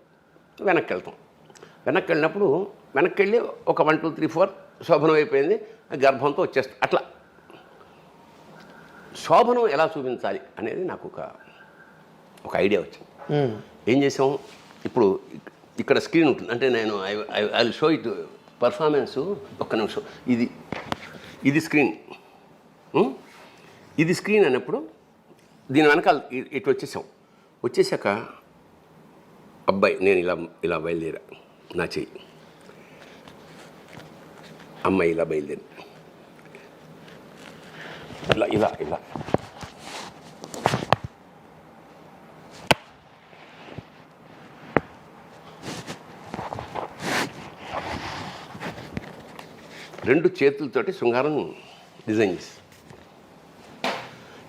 వెనక్కి వెళ్తాం, వెనక్కి వెళ్ళినప్పుడు వెనక్కి వెళ్ళి ఒక 1 2 3 4 శోభనం అయిపోయింది, గర్భంతో వచ్చేస్తాం. అట్లా శోభనం ఎలా చూపించాలి అనేది నాకు ఒక ఐడియా వచ్చింది. ఏం చేసాం, ఇప్పుడు ఇక్కడ స్క్రీన్ ఉంటుంది, అంటే నేను I will show it performance. ఒక్క నిమిషం, ఇది స్క్రీన్, ఇది స్క్రీన్ అన్నప్పుడు దీని వెనకాల ఇటు వచ్చేసాక అబ్బాయి నేను ఇలా బయలుదేరా, నా చెయ్యి, అమ్మాయి ఇలా బయలుదేరి ఇలా రెండు చేతులతోటి శృంగారం డిజైన్ చేసి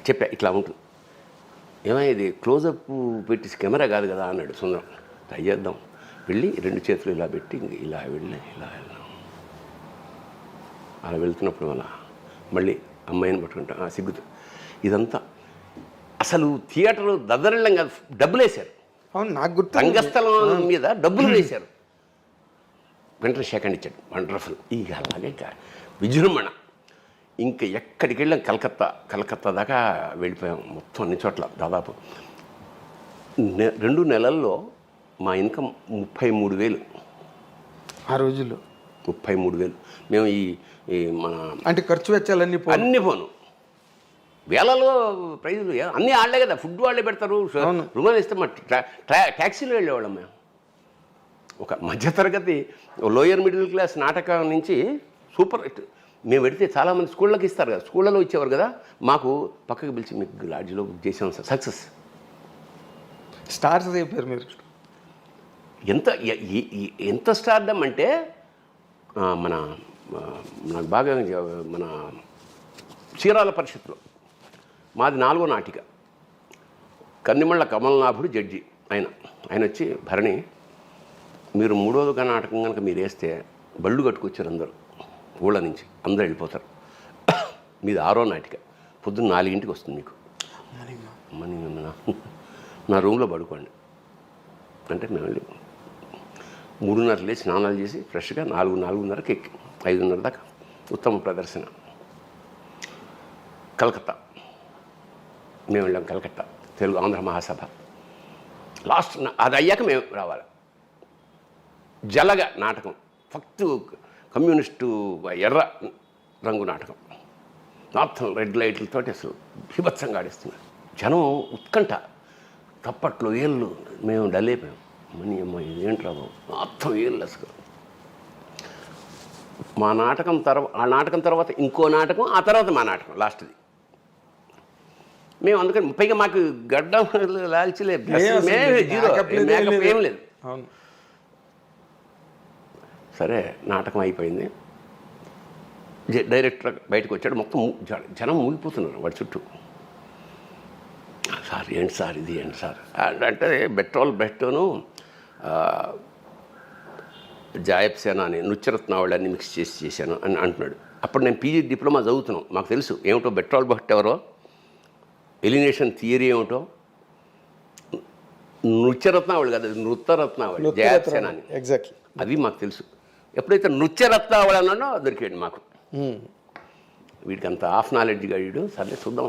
చెప్పా, ఇట్లా ఉంటుంది. ఏమైనా ఇది క్లోజప్ పెట్టి కెమెరా కాదు కదా అన్నాడు సుందరం. ట్రై చేద్దాం, వెళ్ళి 2 చేతులు ఇలా పెట్టి ఇలా వెళ్ళి ఇలా వెళ్దాం. అలా వెళ్తున్నప్పుడు మళ్ళీ అమ్మాయిని పట్టుకుంటా సిగ్గుతూ. ఇదంతా అసలు థియేటర్ దద్దరిల్లం కాదు, డబ్బులు వేశారు. అవును, నాకు గుర్తు. రంగస్థలం మీద డబ్బులు వేశారు. వెంటనే సెకండ్ ఇచ్చాడు, వండర్ఫుల్. ఇక అలాగే విజృంభణ. ఇంకా ఎక్కడికి వెళ్ళాం, కలకత్తా దాకా వెళ్ళిపోయాం. మొత్తం అన్ని చోట్ల దాదాపు 2 నెలల్లో మా ఇన్కమ్ 33,000 ఆ రోజుల్లో. 33,000. మేము ఈ మన అంటే ఖర్చు వెచ్చాలన్నీ అన్నీ పోను, వేలలో ప్రైజులు అన్నీ వాళ్ళే కదా, ఫుడ్ వాళ్ళే పెడతారు, రుమాలు ఇస్తే మా ట్యాక్సీలో వెళ్ళేవాళ్ళం మేము. ఒక మధ్యతరగతి లోయర్ మిడిల్ క్లాస్ నాటకం నుంచి సూపర్ హిట్. మేము పెడితే చాలామంది స్కూళ్ళకి ఇస్తారు కదా, స్కూళ్ళలో ఇచ్చేవారు కదా, మాకు పక్కకి పిలిచి మీకు లాడ్జ్లో బుక్ చేసాం సార్. సక్సెస్. స్టార్స్ అయిపోయారు మీరు. ఎంత స్టార్డమ్ అంటే మన నాకు బాగా మన చీరాల పరిషత్లో మాది 4వ నాటిక. కన్నిమళ్ళ కమలనాభుడు జడ్జి ఆయన వచ్చి భరణి మీరు 3వ నాటకం కనుక మీరు వేస్తే బళ్ళు కట్టుకొచ్చారు అందరూ ఊళ్ళ నుంచి అందరూ వెళ్ళిపోతారు. మీది 6వ నాటిక పొద్దున్న 4ంటికి వస్తుంది మీకు మనీ నా రూమ్లో పడుకోండి అంటే మేము వెళ్ళి 3:30 లేచి స్నానాలు చేసి ఫ్రెష్గా 4:30కి ఎక్కి 5:30 దాకా ఉత్తమ ప్రదర్శన. కలకత్తా మేము వెళ్ళాం. కలకత్తా తెలుగు ఆంధ్ర మహాసభ లాస్ట్ అది అయ్యాక మేము రావాలి. జలగ నాటకం ఫక్తు కమ్యూనిస్టు ఎర్ర రంగు నాటకం మొత్తం రెడ్ లైట్లతో అసలు బీభత్సంగా ఆడిస్తున్నారు. జనం ఉత్కంఠ, తప్పట్లు ఏళ్ళు. మేము డల్ అయిపోయాం. మనీ అమ్మ ఇదేంట్రా బాబు మొత్తం ఏళ్ళు అసలు. ఆ నాటకం తర్వాత ఇంకో నాటకం, ఆ తర్వాత మా నాటకం లాస్ట్ది. మేము అందుకని పైగా మాకు గడ్డం లాల్చలేదు, జీరో మేకప్ ఏం లేదు. సరే నాటకం అయిపోయింది. డైరెక్టర్ బయటకు వచ్చాడు. మొత్తం జనం మూగిపోతున్నారు వాడి చుట్టూ. సార్ ఏంటి సార్ ఇది ఏంటి సార్ అంటే బెట్టోను జాయబ్ సేన అని నృత్యరత్నావళి మిక్స్ చేశాను అని అంటున్నాడు. అప్పుడు నేను పీజీ డిప్లొమా చదువుతున్నాం. మాకు తెలుసు ఏమిటో బెట్రోల్ భట్ ఎవరో, ఎలినేషన్ థియరీ ఏమిటో. నృత్యరత్నావళి కదా, నృత్యరత్నావళి జాయబ్ సేన అని ఎగ్జాక్ట్లీ అవి మాకు తెలుసు. ఎప్పుడైతే నృత్యరత్నావళి అన్నాడో దొరికాడు మాకు. వీడికి అంత హాఫ్ నాలెడ్జ్గా వీడు. సర్లే చూద్దాం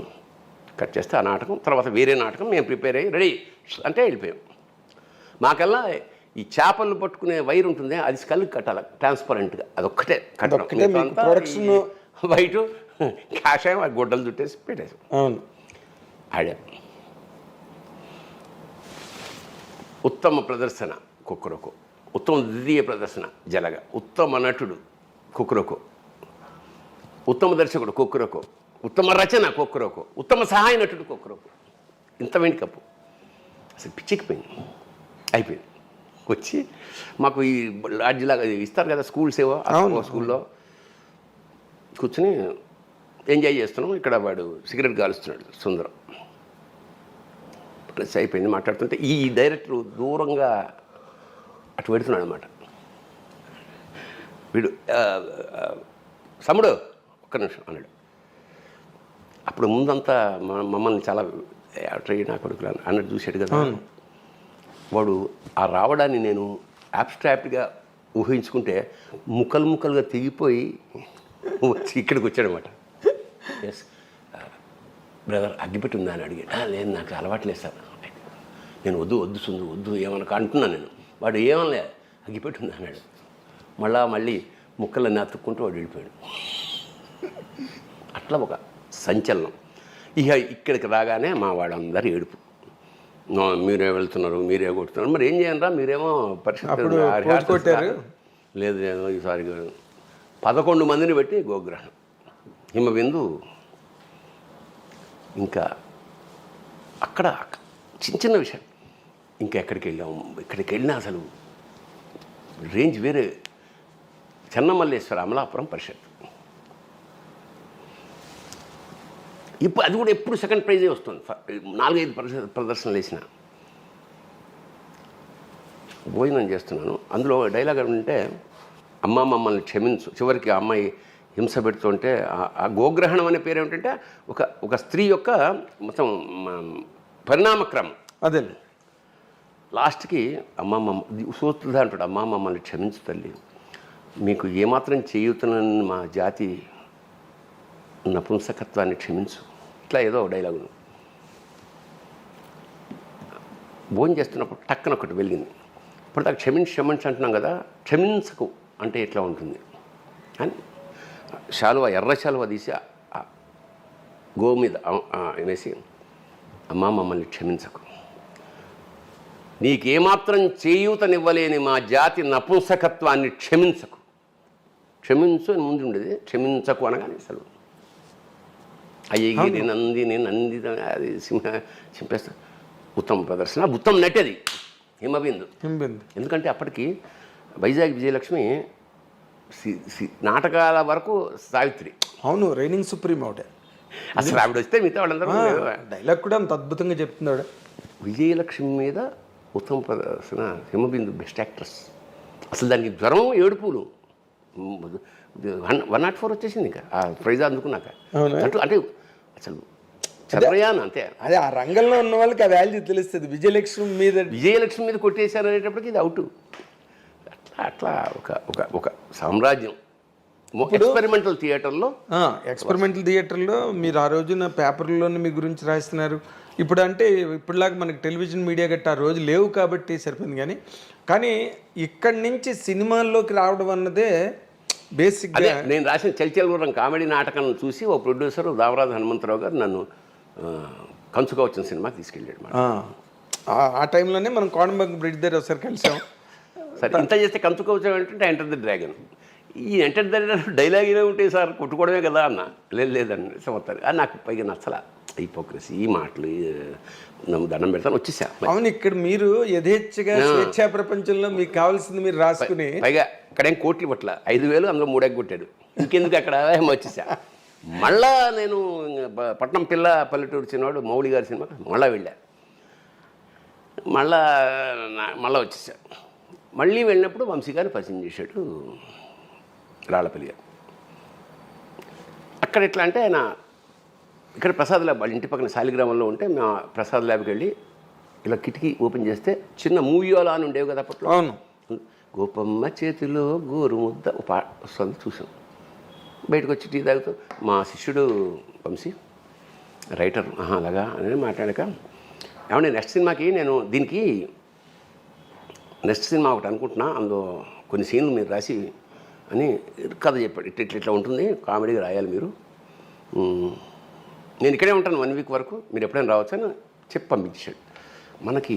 కట్ చేస్తే ఆ నాటకం. తర్వాత వేరే నాటకం మేము ప్రిపేర్ అయ్యి రెడీ అంటే వెళ్ళిపోయాం. మాకల్లా ఈ చేపలు పట్టుకునే వైర్ ఉంటుంది, అది స్కల్కి కట్టాలి ట్రాన్స్పరెంట్గా. అదొక్కటే కట్టడం. ప్రొడక్షన్ వైట్ కాషాయం ఆ గుడ్డలు చుట్టేసి పెట్టేసాం. అవును ఆడాం. ఉత్తమ ప్రదర్శన కుక్కరొకో, ఉత్తమ ద్వితీయ ప్రదర్శన జలగ, ఉత్తమ నటుడు కుక్కరొకో, ఉత్తమ దర్శకుడు కుక్కరొకో, ఉత్తమ రచన కుక్కరొకో, ఉత్తమ సహాయ నటుడు కుక్కరొకో. ఇంత వెండి కప్పు అసలు పిచ్చికిపోయింది. అయిపోయింది. వచ్చి మాకు ఈ లాడ్జిలాగా ఇస్తారు కదా స్కూల్ సేవ, స్కూల్లో కూర్చుని ఎంజాయ్ చేస్తున్నాం. ఇక్కడ వాడు సిగరెట్ కాలుస్తున్నాడు సుందరం. ప్లస్ అయిపోయింది. మాట్లాడుతుంటే ఈ డైరెక్టర్ దూరంగా అటు పెడుతున్నాడు అన్నమాట. వీడు సముడు ఒక్క నిమిషం అన్నాడు. అప్పుడు ముందంతా మమ్మల్ని చాలా ట్రైన్ నా కొడుకులు అన్నట్టు చూసాడు కదా. వాడు ఆ రావడాన్ని నేను అబ్స్ట్రాక్ట్గా ఊహించుకుంటే ముక్కలుగా తెగిపోయి వచ్చి ఇక్కడికి వచ్చాడనమాట. ఎస్ బ్రదర్ అగ్గిపెట్టి ఉందా అని అడిగాడు. లేదు నాకు అలవాట్లేదు సార్. నేను వద్దు సుందు వద్దు ఏమన్నా అంటున్నాను నేను. వాడు ఏమనలే అగ్గిపెట్టి ఉందా అన్నాడు. మళ్ళీ ముక్కలన్నీ అతుక్కుంటూ వాడు వెళ్ళిపోయాడు. అట్లా ఒక సంచలనం. ఇక ఇక్కడికి రాగానే మా వాడందరూ ఏడుపు. మీరే వెళ్తున్నారు, మీరే కొడుతున్నారు, మరి ఏం చేయండి, మీరేమో పరిస్థితి లేదు ఈసారి 11 మందిని పెట్టి గోగ్రహణం, హిమబిందు. ఇంకా అక్కడ చిన్న విషయం. ఇంకా ఎక్కడికి వెళ్ళినా అసలు రేంజ్ వేరే. చెన్నమల్లేశ్వర అమలాపురం పరిషత్. ఇప్పుడు అది కూడా ఎప్పుడు సెకండ్ ప్రైజే వస్తుంది. 4-5 ప్రదర్శనలు వేసిన. భోజనం చేస్తున్నాను, అందులో డైలాగ్ అంటే అమ్మ మమ్మల్ని క్షమించు. చివరికి ఆ అమ్మాయి హింస పెడుతుంటే ఆ గోగ్రహణం అనే పేరు ఏమిటంటే ఒక స్త్రీ యొక్క మొత్తం పరిణామక్రమం. అదే లాస్ట్కి అమ్మ సూత్రుడు అంటాడు, అమ్మ మమ్మల్ని క్షమించు తల్లి, మీకు ఏమాత్రం చేయుతున్న మా జాతి నపుంసకత్వాన్ని క్షమించు. ఇట్లా ఏదో డైలాగు. భోజనం చేస్తున్నప్పుడు టక్కన ఒకటి వెలిగింది. ఇప్పుడు దాకా క్షమించి అంటున్నాం కదా, క్షమించకు అంటే ఎట్లా ఉంటుంది అని ఎర్ర శాలువ తీసి గో మీద వేసి, అమ్మ మమ్మల్ని క్షమించకు, నీకేమాత్రం చేయూతనివ్వలేని మా జాతి నపుంసకత్వాన్ని క్షమించకు. క్షమించు అని ముందు ఉండేది, క్షమించకు అనగానే అసలు అయ్యగిరి నంది అది చింపేస్తా. ఉత్తమ ప్రదర్శన, ఉత్తమ నటి. అది హిమబిందు. హింబిందు. ఎందుకంటే అప్పటికి వైజాగ్ విజయలక్ష్మి నాటకాల వరకు సావిత్రి. అవును, రైనింగ్ సుప్రీం ఆవిడ. అసలు ఆవిడ వస్తే మిగతా వాళ్ళందరూ డైలాగ్ కూడా అంత అద్భుతంగా చెప్తుంది ఆవిడ. విజయలక్ష్మి మీద ఉత్తమ ప్రదర్శన హిమబిందు బెస్ట్ యాక్ట్రెస్. అసలు దానికి జ్వరం ఏడుపులు 104 వచ్చేసింది ఇంకా ఆ ప్రైజ్ అందుకున్నాక. అంటే అసలు చంద్రయాన్ అంతే. అదే ఆ రంగంలో ఉన్న వాళ్ళకి ఆ వాల్యూ తెలుస్తుంది. విజయలక్ష్మి మీద కొట్టేశారు అనేటప్పటికి ఇది అవుట్. అట్లా అట్లా ఒక ఒక ఒక సామ్రాజ్యం. ఎక్స్పెరిమెంటల్ థియేటర్లో మీరు ఆ రోజున పేపర్లోనే మీ గురించి రాస్తున్నారు. ఇప్పుడు అంటే ఇప్పుడులాగా మనకి టెలివిజన్ మీడియా గట్రా ఆ రోజు లేవు కాబట్టి సరిపోయింది. కానీ ఇక్కడి నుంచి సినిమాల్లోకి రావడం అన్నదే బేసిక్గా. నేను రాసిన చల్చల్గుర్రం కామెడీ నాటకం చూసి ఓ ప్రొడ్యూసర్ దామరాజు హనుమంతరావు గారు నన్ను కంచుగా వచ్చిన సినిమాకి తీసుకెళ్ళాడు. ఆ టైంలోనే మనం కోడంబంగ బ్రిడ్జ్ దగ్గర ఒకసారి కలిసాం. సరే, ఇంత చేస్తే కంచుగా వచ్చామంటే ఎంటర్ ద డ్రాగన్. ఈ ఎంటర్ ద డైలాగ్ ఇలా ఉంటాయి సార్, కొట్టుకోవడమే కదా అన్న. లేదండి సంవత్సరం అది నాకు పైగా నచ్చలా. హిపోక్రసీ ఈ మాటలు దండం పెడతాను వచ్చేసా. అవును, ఇక్కడ మీరు యథేచ్ఛగా స్వేచ్ఛా ప్రపంచంలో మీకు కావాల్సింది మీరు రాసుకుని, పైగా ఇక్కడేం కోట్లు పట్ల 5,000 అందులో 3 కొట్టాడు. ఇంకెందుకు అక్కడ వచ్చేసా. మళ్ళా నేను పట్నం పిల్ల పల్లెటూరు చిన్నవాడు మౌళి గారి సినిమా మళ్ళీ వెళ్ళా. మళ్ళా వచ్చేసా. మళ్ళీ వెళ్ళినప్పుడు వంశీ గారిని పరిచయం చేశాడు రాళ్ళపల్లి గారు. అక్కడ ఎట్లా అంటే ఆయన ఇక్కడ ప్రసాద్ ల్యాబ్ వాళ్ళ ఇంటి పక్కన శాలిగ్రామంలో ఉంటే మేము ప్రసాద్ ల్యాబ్కి వెళ్ళి ఇలా కిటికీ ఓపెన్ చేస్తే చిన్న మూవీలో అని ఉండేవి కదా అప్పట్లో. అవును, గోపమ్మ చేతిలో గోరు ముద్ద వస్తుంది చూసాం. బయటకు వచ్చి టీ తాగుతూ మా శిష్యుడు వంశీ రైటర్ అలాగా అని మాట్లాడాక, ఏమంటే నెక్స్ట్ సినిమాకి నేను దీనికి నెక్స్ట్ సినిమా ఒకటి అనుకుంటున్నా, అందులో కొన్ని సీన్లు మీరు రాసి అని కథ చెప్పాడు. ఇట్లా ఉంటుంది, కామెడీగా రాయాలి మీరు, నేను ఇక్కడే ఉంటాను 1 వీక్ వరకు, మీరు ఎప్పుడైనా రావచ్చు అని చెప్పి పంపించాడు. మనకి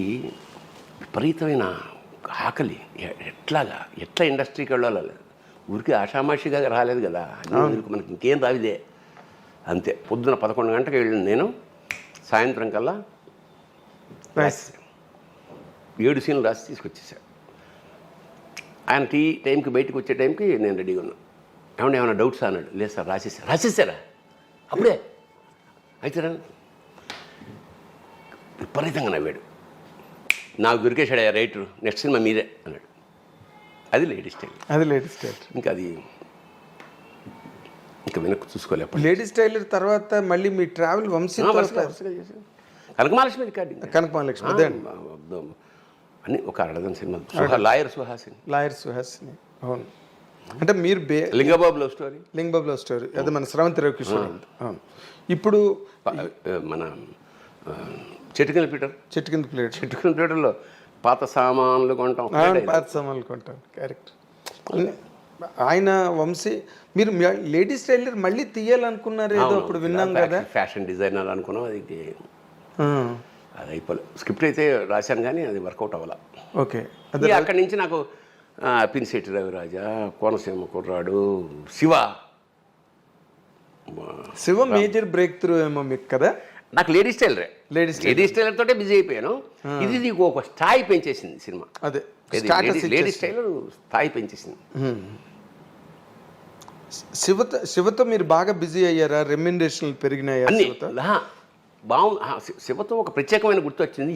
విపరీతమైన ఆకలి. ఎట్లా ఇండస్ట్రీకి వెళ్ళాలి, ఊరికి ఆషామాషిగా రాలేదు కదా. మనకి ఇంకేం రావిదే. అంతే, పొద్దున 11 గంటలకు వెళ్ళిన నేను సాయంత్రం కల్లా 7 సీన్లు రాసి తీసుకొచ్చేసాను. ఆయన టైంకి బయటకు వచ్చే టైంకి నేను రెడీగా ఉన్నాను. ఏమన్నా డౌట్స్ అన్నాడు. లేదు సార్ రాసేసారా అప్పుడే అయితే విపరీతంగా నవ్వాడు. నాకు దొరికేశాడు రైటర్, నెక్స్ట్ సినిమా మీరే అన్నాడు. అది లేడీస్ టైలర్. ఇంకా వెనక్కి చూసుకోలేదు. లేడీస్ టైలర్ తర్వాత మళ్ళీ మీ ట్రావెల్ వంశీ కనకమహాలక్ష్మి రికార్డింగ్. కనకమహాలక్ష్మి అదే అని ఒక 6 సినిమా. లాయర్ సుహాసిని. అవును, అంటే మీరు లింగబాబు లవ్ స్టోరీ అదే మన స్రవంతి రవికిషోర్. అవును, ఇప్పుడు మన చెట్టుకింద పీటర్లో పాత సామాన్లు కొంటాం. కరెక్ట్. ఆయన వంశీ మీరు లేడీస్ టైలర్ మళ్ళీ తీయాలనుకున్నారు ఏదో అప్పుడు విన్నాం కదా. ఫ్యాషన్ డిజైనర్ అనుకున్నాం. అది అయిపోలేదు. స్క్రిప్ట్ అయితే రాశాను కానీ అది వర్కౌట్ అవ్వాల. ఓకే, అక్కడి నుంచి నాకు పినిశెట్టి రవిరాజా, కోనసీమ కుర్రాడు, శివ మేజర్ బ్రేక్ త్రూ ఏమో మీకు కదా. నాకు లేడీస్ టైలర్ తోటే బిజీ అయిపోయాను. ఇది నీకు ఒక స్థాయి పెంచేసింది సినిమా. అదే లేడీస్ టైలర్ స్థాయి పెంచేసింది. శివతో మీరు బాగా బిజీ అయ్యారా? రెమ్యునరేషన్లు పెరిగినాయా? శివతో ఒక ప్రత్యేకమైన గుర్తు వచ్చింది.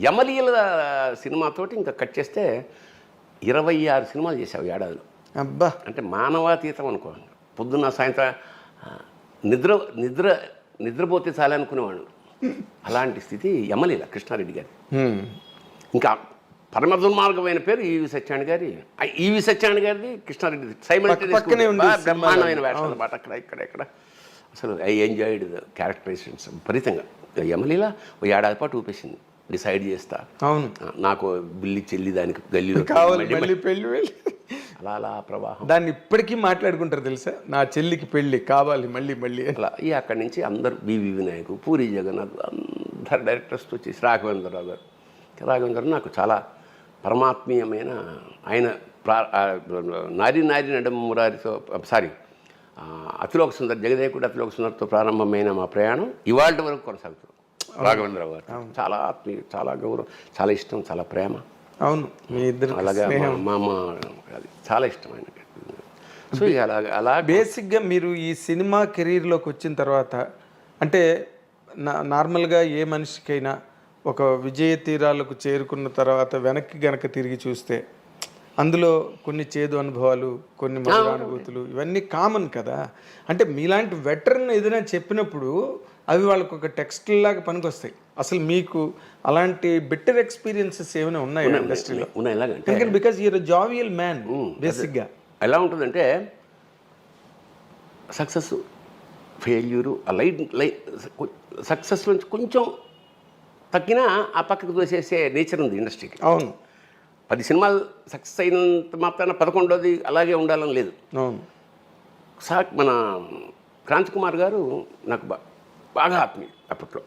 యమలీల సినిమాతోటి ఇంకా కట్ చేస్తే 26 సినిమాలు చేసావు ఏడాదిలో. అబ్బా, అంటే మానవాతీతం అనుకో. పొద్దున్న సాయంత్రం నిద్రపోతే చాలనుకునేవాడు. అలాంటి స్థితి యమలీల కృష్ణారెడ్డి గారి. ఇంకా పరమ దుర్మార్గమైన పేరు ఈవి సత్యనారాయణ గారిది, కృష్ణారెడ్డి బ్రహ్మాండమైన వేషాలు మాట అక్కడ ఇక్కడ. అసలు ఐ ఎంజాయిడ్ ద క్యారెక్టరైజేషన్స్ విపరీతంగా. యమలీల ఓ ఏడాది పాటు ఊపేసింది. డిసైడ్ చేస్తా, అవును నాకు బిల్లి చెల్లి దానికి గల్లీలో అలా ప్రవాహం. దాన్ని ఇప్పటికీ మాట్లాడుకుంటారు తెలుసా, నా చెల్లికి పెళ్ళి కావాలి మళ్ళీ అలా. అక్కడి నుంచి అందరు బివి వినాయకు, పూరి జగన్నాథ్, అందరు డైరెక్టర్స్తో వచ్చేసి రాఘవేంద్రరావు గారు నాకు చాలా పరమాత్మీయమైన ఆయన. నారి నడమ మురారితో అతిలోక సుందర్, జగదేకుడు అతిలోక సుందర్తో ప్రారంభమైన మా ప్రయాణం ఇవాళ వరకు కొనసాగుతుంది. రాఘవేంద్రరావు గారు చాలా ఆత్మీయ, చాలా గౌరవం, చాలా ఇష్టం, చాలా ప్రేమ. అవును, మీ ఇద్దరు అలాగా మా అమ్మ అది చాలా ఇష్టం ఆయనకి. సో ఇక అలా బేసిక్గా మీరు ఈ సినిమా కెరీర్లోకి వచ్చిన తర్వాత అంటే నార్మల్గా ఏ మనిషికైనా ఒక విజయ తీరాలకు చేరుకున్న తర్వాత వెనక్కి గనక తిరిగి చూస్తే అందులో కొన్ని చేదు అనుభవాలు, కొన్ని మధుర అనుభూతులు, ఇవన్నీ కామన్ కదా. అంటే మీలాంటి వెటరన్ ఏదైనా చెప్పినప్పుడు అవి వాళ్ళకు ఒక టెక్స్ట్ లాగా పనికొస్తాయి. అసలు మీకు అలాంటి బెటర్ ఎక్స్పీరియన్సెస్ ఏమైనా ఉన్నాయా ఇండస్ట్రీలో? ఉన్నాయి. ఎలాగంటే బికాజ్ యూర్ జావియల్ మ్యాన్ బేసిక్గా. ఎలా ఉంటుందంటే సక్సెస్, ఫెయిల్యూరు, సక్సెస్ నుంచి కొంచెం తగ్గినా ఆ పక్కకు తోసేసే నేచర్ ఉంది ఇండస్ట్రీకి. అవును, 10 సినిమాలు సక్సెస్ అయినంత మాత్రాన 11వది అలాగే ఉండాలని లేదు. అవును. మన క్రాంతి కుమార్ గారు నాకు బాగా ఆత్మీయుడు అప్పట్లో.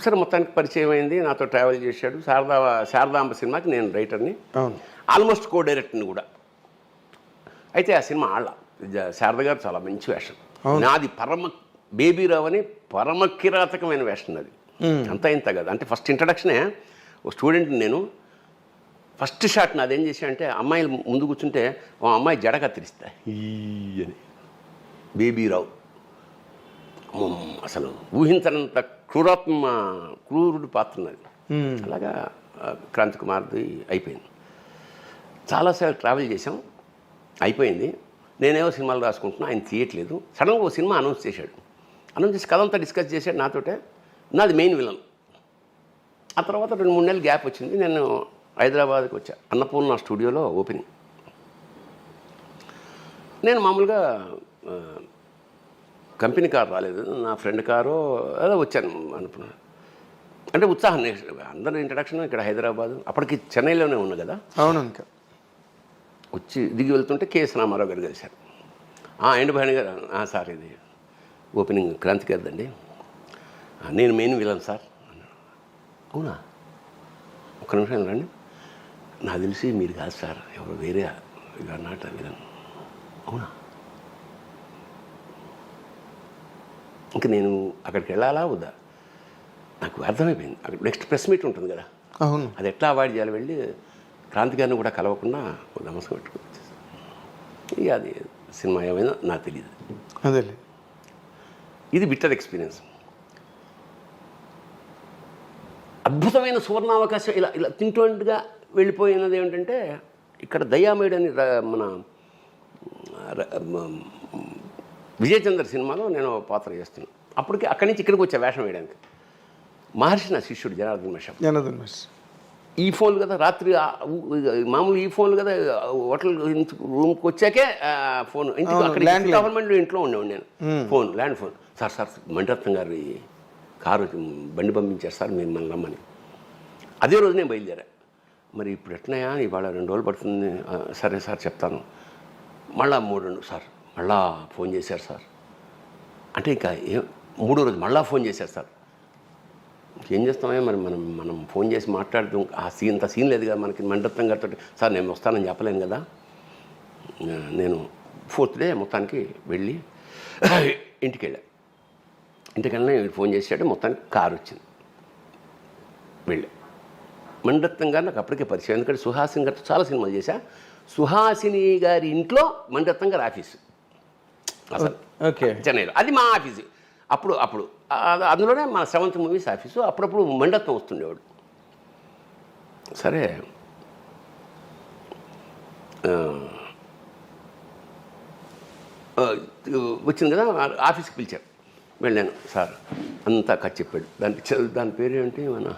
సరే మొత్తానికి పరిచయం అయింది, నాతో ట్రావెల్ చేశాడు. శారదాంబ సినిమాకి నేను రైటర్ని, ఆల్మోస్ట్ కో డైరెక్టర్ని కూడా. అయితే ఆ సినిమా శారద గారు చాలా మంచి వేషం, నాది బేబీరావు అని పరమ కిరాతకమైన వేషం అది. అంతా ఇంత కదా. అంటే ఫస్ట్ ఇంట్రడక్షనే ఓ స్టూడెంట్ని నేను, ఫస్ట్ షాట్ నాది ఏం చేశా అంటే అమ్మాయిలు ముందు కూర్చుంటే ఓ అమ్మాయి జడ కత్తిరిస్తా అని. బేబీరావు అసలు ఊహించనంత క్రూరుడు పాత్ర అది. అలాగా క్రాంతి కుమార్ది అయిపోయింది. చాలాసార్లు ట్రావెల్ చేసాం, అయిపోయింది. నేనేవో సినిమాలు రాసుకుంటున్నా, ఆయన తీయట్లేదు. సడన్గా ఓ సినిమా అనౌన్స్ చేశాడు. అనౌన్స్ చేసి కథంతా డిస్కస్ చేశాడు నాతోటే. నాది మెయిన్ విలన్. ఆ తర్వాత 2-3 నెలలు గ్యాప్ వచ్చింది. నేను హైదరాబాద్కి వచ్చా, అన్నపూర్ణ స్టూడియోలో ఓపెనింగ్. నేను మామూలుగా కంపెనీ కారు రాలేదు, నా ఫ్రెండ్ కారు అలా వచ్చాను అనుకున్నాను. అంటే ఉత్సాహం, అందరూ ఇంట్రడక్షన్ ఇక్కడ హైదరాబాదు, అప్పటికి చెన్నైలోనే ఉన్నా కదా. అవును. ఇంకా వచ్చి దిగి వెళ్తుంటే కేఎస్ రామారావు గారు కలిశారు. ఎండు భాణి గారు, సార్ ఇది ఓపెనింగ్ క్రాంతి గారిదండి, నేను మెయిన్ విలన్ సార్ అన్నాడు. అవునా, ఒక్క నిమిషం రండి, నాకు తెలిసి మీరు కాదు సార్, ఎవరు వేరే నాట విలన్. అవునా, ఇంక నేను అక్కడికి వెళ్ళాలా వద్దా నాకు అర్థమైపోయింది. అక్కడ నెక్స్ట్ ప్రెస్ మీట్ ఉంటుంది కదా, అవును, అది ఎట్లా అవాయిడ్ చేయాలి. వెళ్ళి క్రాంతి గారిని కూడా కలవకుండా నమస్కారం పెట్టుకుని వచ్చేసాను. ఇక అది సినిమా ఏమైనా నాకు తెలియదు. అదే ఇది బిట్టర్ ఎక్స్పీరియన్స్. అద్భుతమైన సువర్ణావకాశం ఇలా ఇలా తింటుండగా వెళ్ళిపోయినది ఏమిటంటే, ఇక్కడ దయామేడ్ అని మన విజయచంద్ర సినిమాలో నేను పాత్ర చేస్తున్నాను. అప్పటికి అక్కడి నుంచి ఇక్కడికి వచ్చా వేషం వేయడానికి. మహర్షి నా శిష్యుడు జనార్దన్ మహర్షి. ఈ ఫోన్లు కదా, రాత్రి మామూలు ఈ ఫోన్లు కదా, హోటల్ రూమ్కి వచ్చాకే ఫోన్. ఇంటికి అక్కడ గవర్నమెంట్ ఇంట్లో ఉండేవాడు నేను. Phone, land phone. Sir Mani Ratnam గారు కారు బండి పంపించారు సార్, మీరు మళ్ళీ రమ్మని. అదే రోజు నేను బయలుదేరా. మరి ఇప్పుడు ఎట్లయా, ఇవాళ 2 రోజులు పడుతుంది. సరే సార్ చెప్తాను. మళ్ళా 3 సార్ మళ్ళా ఫోన్ చేశారు సార్. అంటే ఇంకా 3వ రోజు మళ్ళా ఫోన్ చేశారు సార్. ఏం చేస్తామే మరి, మనం ఫోన్ చేసి మాట్లాడుతాం, ఆ సీన్ లేదు కదా మనకి. మణిరత్నం గారితో సార్ నేను వస్తానని చెప్పలేను కదా. నేను 4th డే మొత్తానికి వెళ్ళి ఇంటికి వెళ్ళా. ఇంటికన్నా ఫోన్ చేసాడు, మొత్తానికి కారు వచ్చింది. వెళ్ళా. మణిరత్నం గారు నాకు అప్పటికే పరిచయం, ఎందుకంటే సుహాసిని గారితో చాలా సినిమాలు చేశా. సుహాసిని గారి ఇంట్లో మణిరత్నం గారి ఆఫీసు అసలు చెన్నైలో, అది మా ఆఫీసు. అప్పుడు అందులోనే మన 7th మూవీస్ ఆఫీసు. అప్పుడప్పుడు మణిరత్నం వస్తుండేవాడు. సరే వచ్చింది కదా, ఆఫీస్కి పిలిచారు. వెళ్ళాను. సార్ అంతా కథ చెప్పాడు. దాని పేరు ఏంటి, మన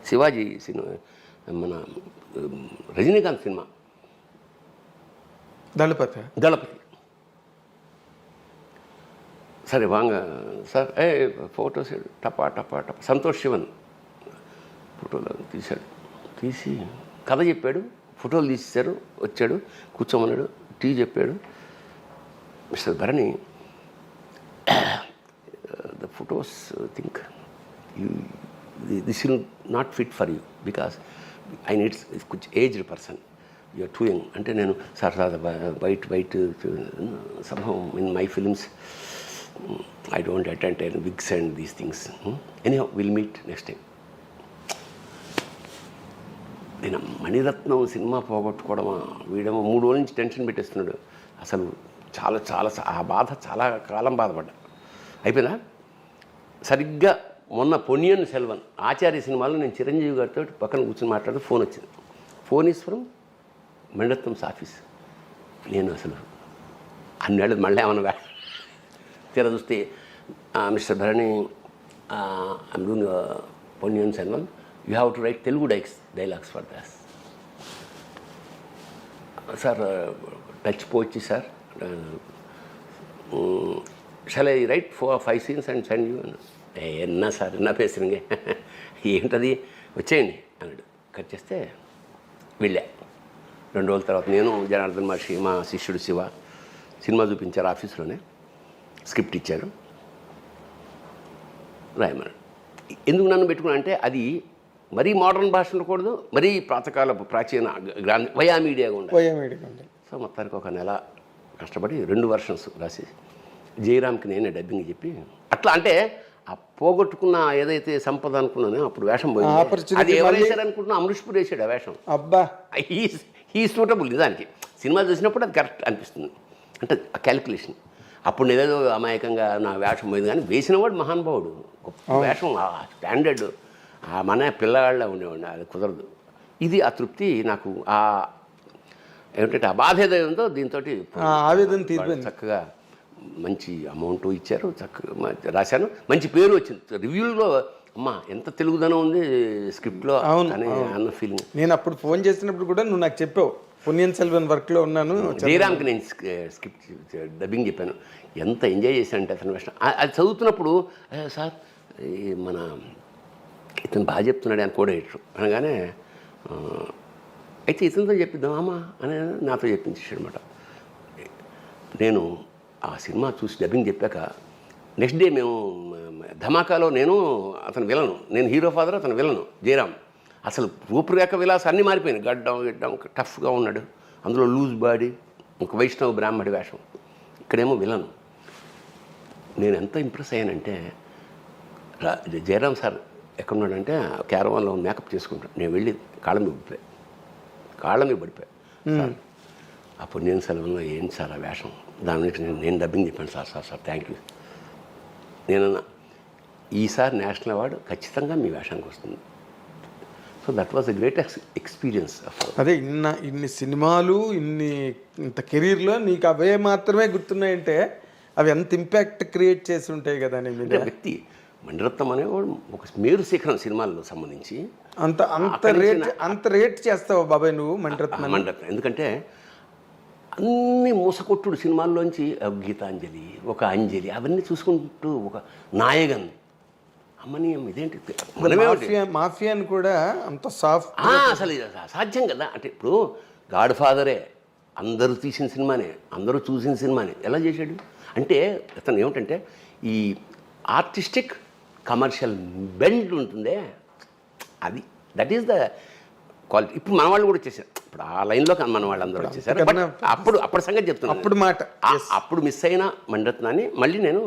శివాజీ సినిమా, మన రజనీకాంత్ సినిమా దళపతి. సరే వాంగ సార్, ఫోటోస్ టపా సంతోష్ శివన్ ఫోటోలు తీశాడు. తీసి కథ చెప్పాడు, ఫోటోలు తీసేశారు. వచ్చాడు, కూర్చోమన్నాడు, టీ చెప్పాడు. Mister Bharani, the photos think this will not fit for you because I need కొంచెం aged person, you are too young. అంటే నేను sir wait somehow in my films I don't attend any wigs and these things. Anyhow, we'll meet next time. నేను మణిరత్నం సినిమా పోగొట్టుకోవడమా, వీడేమో 3 రోజుల నుంచి టెన్షన్ పెట్టేస్తున్నాడు. అసలు చాలా చాలా ఆ బాధ చాలా కాలం బాధపడ్డా. అయిపోయిందా? సరిగ్గా మొన్న పొన్నియిన్ సెల్వన్ ఆచార్య సినిమాలో నేను చిరంజీవి గారితో పక్కన కూర్చొని మాట్లాడితే ఫోన్ వచ్చింది. Phone is from Mani Ratnam's office. నేను అసలు అన్నాడు మళ్ళీ ఏమన్నా తీరా చూస్తే mister Bharani, I'm doing Ponniyin Selvan, you have to write Telugu dialogues for this. Sir touch పోవచ్చు sir, shall I write 4-5 scenes and send you? ఎన్నా సార్ ఎన్నా పేసురుంగే, ఏంటది వచ్చేయండి అన్నాడు. కట్ చేస్తే వెళ్ళా. 2 రోజుల తర్వాత నేను, జనార్దన్ మహర్షి, మా శిష్యుడు శివ సినిమా చూపించారు ఆఫీస్లోనే. స్క్రిప్ట్ ఇచ్చారు, రాయమన్నాడు. ఎందుకు నన్ను పెట్టుకున్నా అంటే అది మరీ మోడర్న్ భాష ఉండకూడదు, మరీ ప్రాచీన వయా మీడియాగా ఉండాలి. సో మొత్తానికి ఒక నెల కష్టపడి 2 versions రాసి జయరామ్కి నేనే డబ్బింగ్ చెప్పి అట్లా. అంటే ఆ పోగొట్టుకున్న ఏదైతే సంపద అనుకున్నానో అప్పుడు వేషం పోయింది. అది ఎవరు వేశారు అనుకుంటున్నా, అమృష్పూర్ వేసాడు ఆ వేషం. అబ్బా, ఈ సూటబుల్ నిజానికి సినిమా చూసినప్పుడు అది కరెక్ట్ అనిపిస్తుంది. అంటే ఆ క్యాలిక్యులేషన్. అప్పుడు నేనేదో అమాయకంగా నా వేషం పోయింది, కానీ వేసినవాడు మహానుభావుడు, గొప్ప వేషం, స్టాండర్డ్, మన పిల్లగాళ్ళ ఉండేవాడిని. అది కుదరదు. ఇది ఆ తృప్తి నాకు, ఆ ఏమిటంటే ఆ బాధ ఏదైందో దీంతో ఆవేదన తీరిపోయింది. చక్కగా మంచి అమౌంట్ ఇచ్చారు, చక్కగా రాశాను, మంచి పేరు వచ్చింది. రివ్యూలో అమ్మా ఎంత తెలుగుదనం ఉంది స్క్రిప్ట్లో అని అన్న ఫీలింగ్. నేను అప్పుడు ఫోన్ చేసినప్పుడు కూడా నువ్వు నాకు చెప్పావు, పొన్నియిన్ సెల్వన్ వర్క్లో ఉన్నాను. జయరామ్కి నేను స్క్రిప్ట్ డబ్బింగ్ చెప్పాను. ఎంత ఎంజాయ్ చేశానంటే అతను వేషం. అది చదువుతున్నప్పుడు సార్ మన ఇతను బాగా చెప్తున్నాడు అని కోడేటర్ అనగానే, అయితే ఇతనితో చెప్పిద్దాం అమ్మా అని నాతో చెప్పించేసాడు అనమాట. నేను ఆ సినిమా చూసి డబ్బింగ్ చెప్పాక నెక్స్ట్ డే మేము ధమాకాలో నేను అతను విలను, నేను హీరో ఫాదర్, అతను విలను జయరామ్. అసలు రూపురేఖ విలాసం అన్నీ మారిపోయినాయి. గడ్డం టఫ్గా ఉన్నాడు, అందులో లూజ్ బాడీ, ఒక వైష్ణవ బ్రాహ్మడి వేషం. ఇక్కడేమో విలను. నేను ఎంత ఇంప్రెస్ అయ్యానంటే, జయరామ్ సార్ ఎక్కడున్నాడంటే క్యారవాన్లో మేకప్ చేసుకుంటాను. నేను వెళ్ళి కాళ్ళ మీద పడిపోయా. అప్పుడు నేను సెలవులో ఏంటి సార్ ఆ వేషం, దాని నుంచి నేను డబ్బింగ్ చెప్పాను. Sir thank you. నేనన్నా ఈసారి నేషనల్ అవార్డు ఖచ్చితంగా మీ వేషానికి వస్తుంది. So that was a great experience. అదే ఇన్ని సినిమాలు, ఇంత కెరీర్లో నీకు అవే మాత్రమే గుర్తున్నాయంటే అవి ఎంత ఇంపాక్ట్ క్రియేట్ చేసి ఉంటాయి కదా నీ మీద. వ్యక్తి మణిరత్నం అనేవాడు ఒక మేరు శిఖరం సినిమాల్లో సంబంధించి. అంత రేట్ చేస్తావు బాబాయ్ నువ్వు మణిరత్నం? ఎందుకంటే అన్ని మూసకొట్టుడు సినిమాల్లోంచి గీతాంజలి, ఒక అంజలి, అవన్నీ చూసుకుంటూ ఒక నాయగన్ అమ్మని ఇదేంటి మాఫియాని కూడా అంత సాఫ్ట్, అసలు అసాధ్యం కదా. అంటే ఇప్పుడు గాడ్ ఫాదరే అందరూ తీసిన సినిమానే, అందరూ చూసిన సినిమానే ఎలా చేశాడు అంటే, అతను ఏమిటంటే ఈ ఆర్టిస్టిక్ కమర్షియల్ బెండ్ ఉంటుందే, అది దట్ ఈస్ ద క్వాలిటీ. ఇప్పుడు మన వాళ్ళు కూడా వచ్చేసారు, ఇప్పుడు ఆ లైన్లో మన వాళ్ళు అందరూ వచ్చేసారు. అప్పుడు సంగతి చెప్తున్నాను. అప్పుడు మిస్ అయిన మణిరత్నాన్ని మళ్ళీ నేను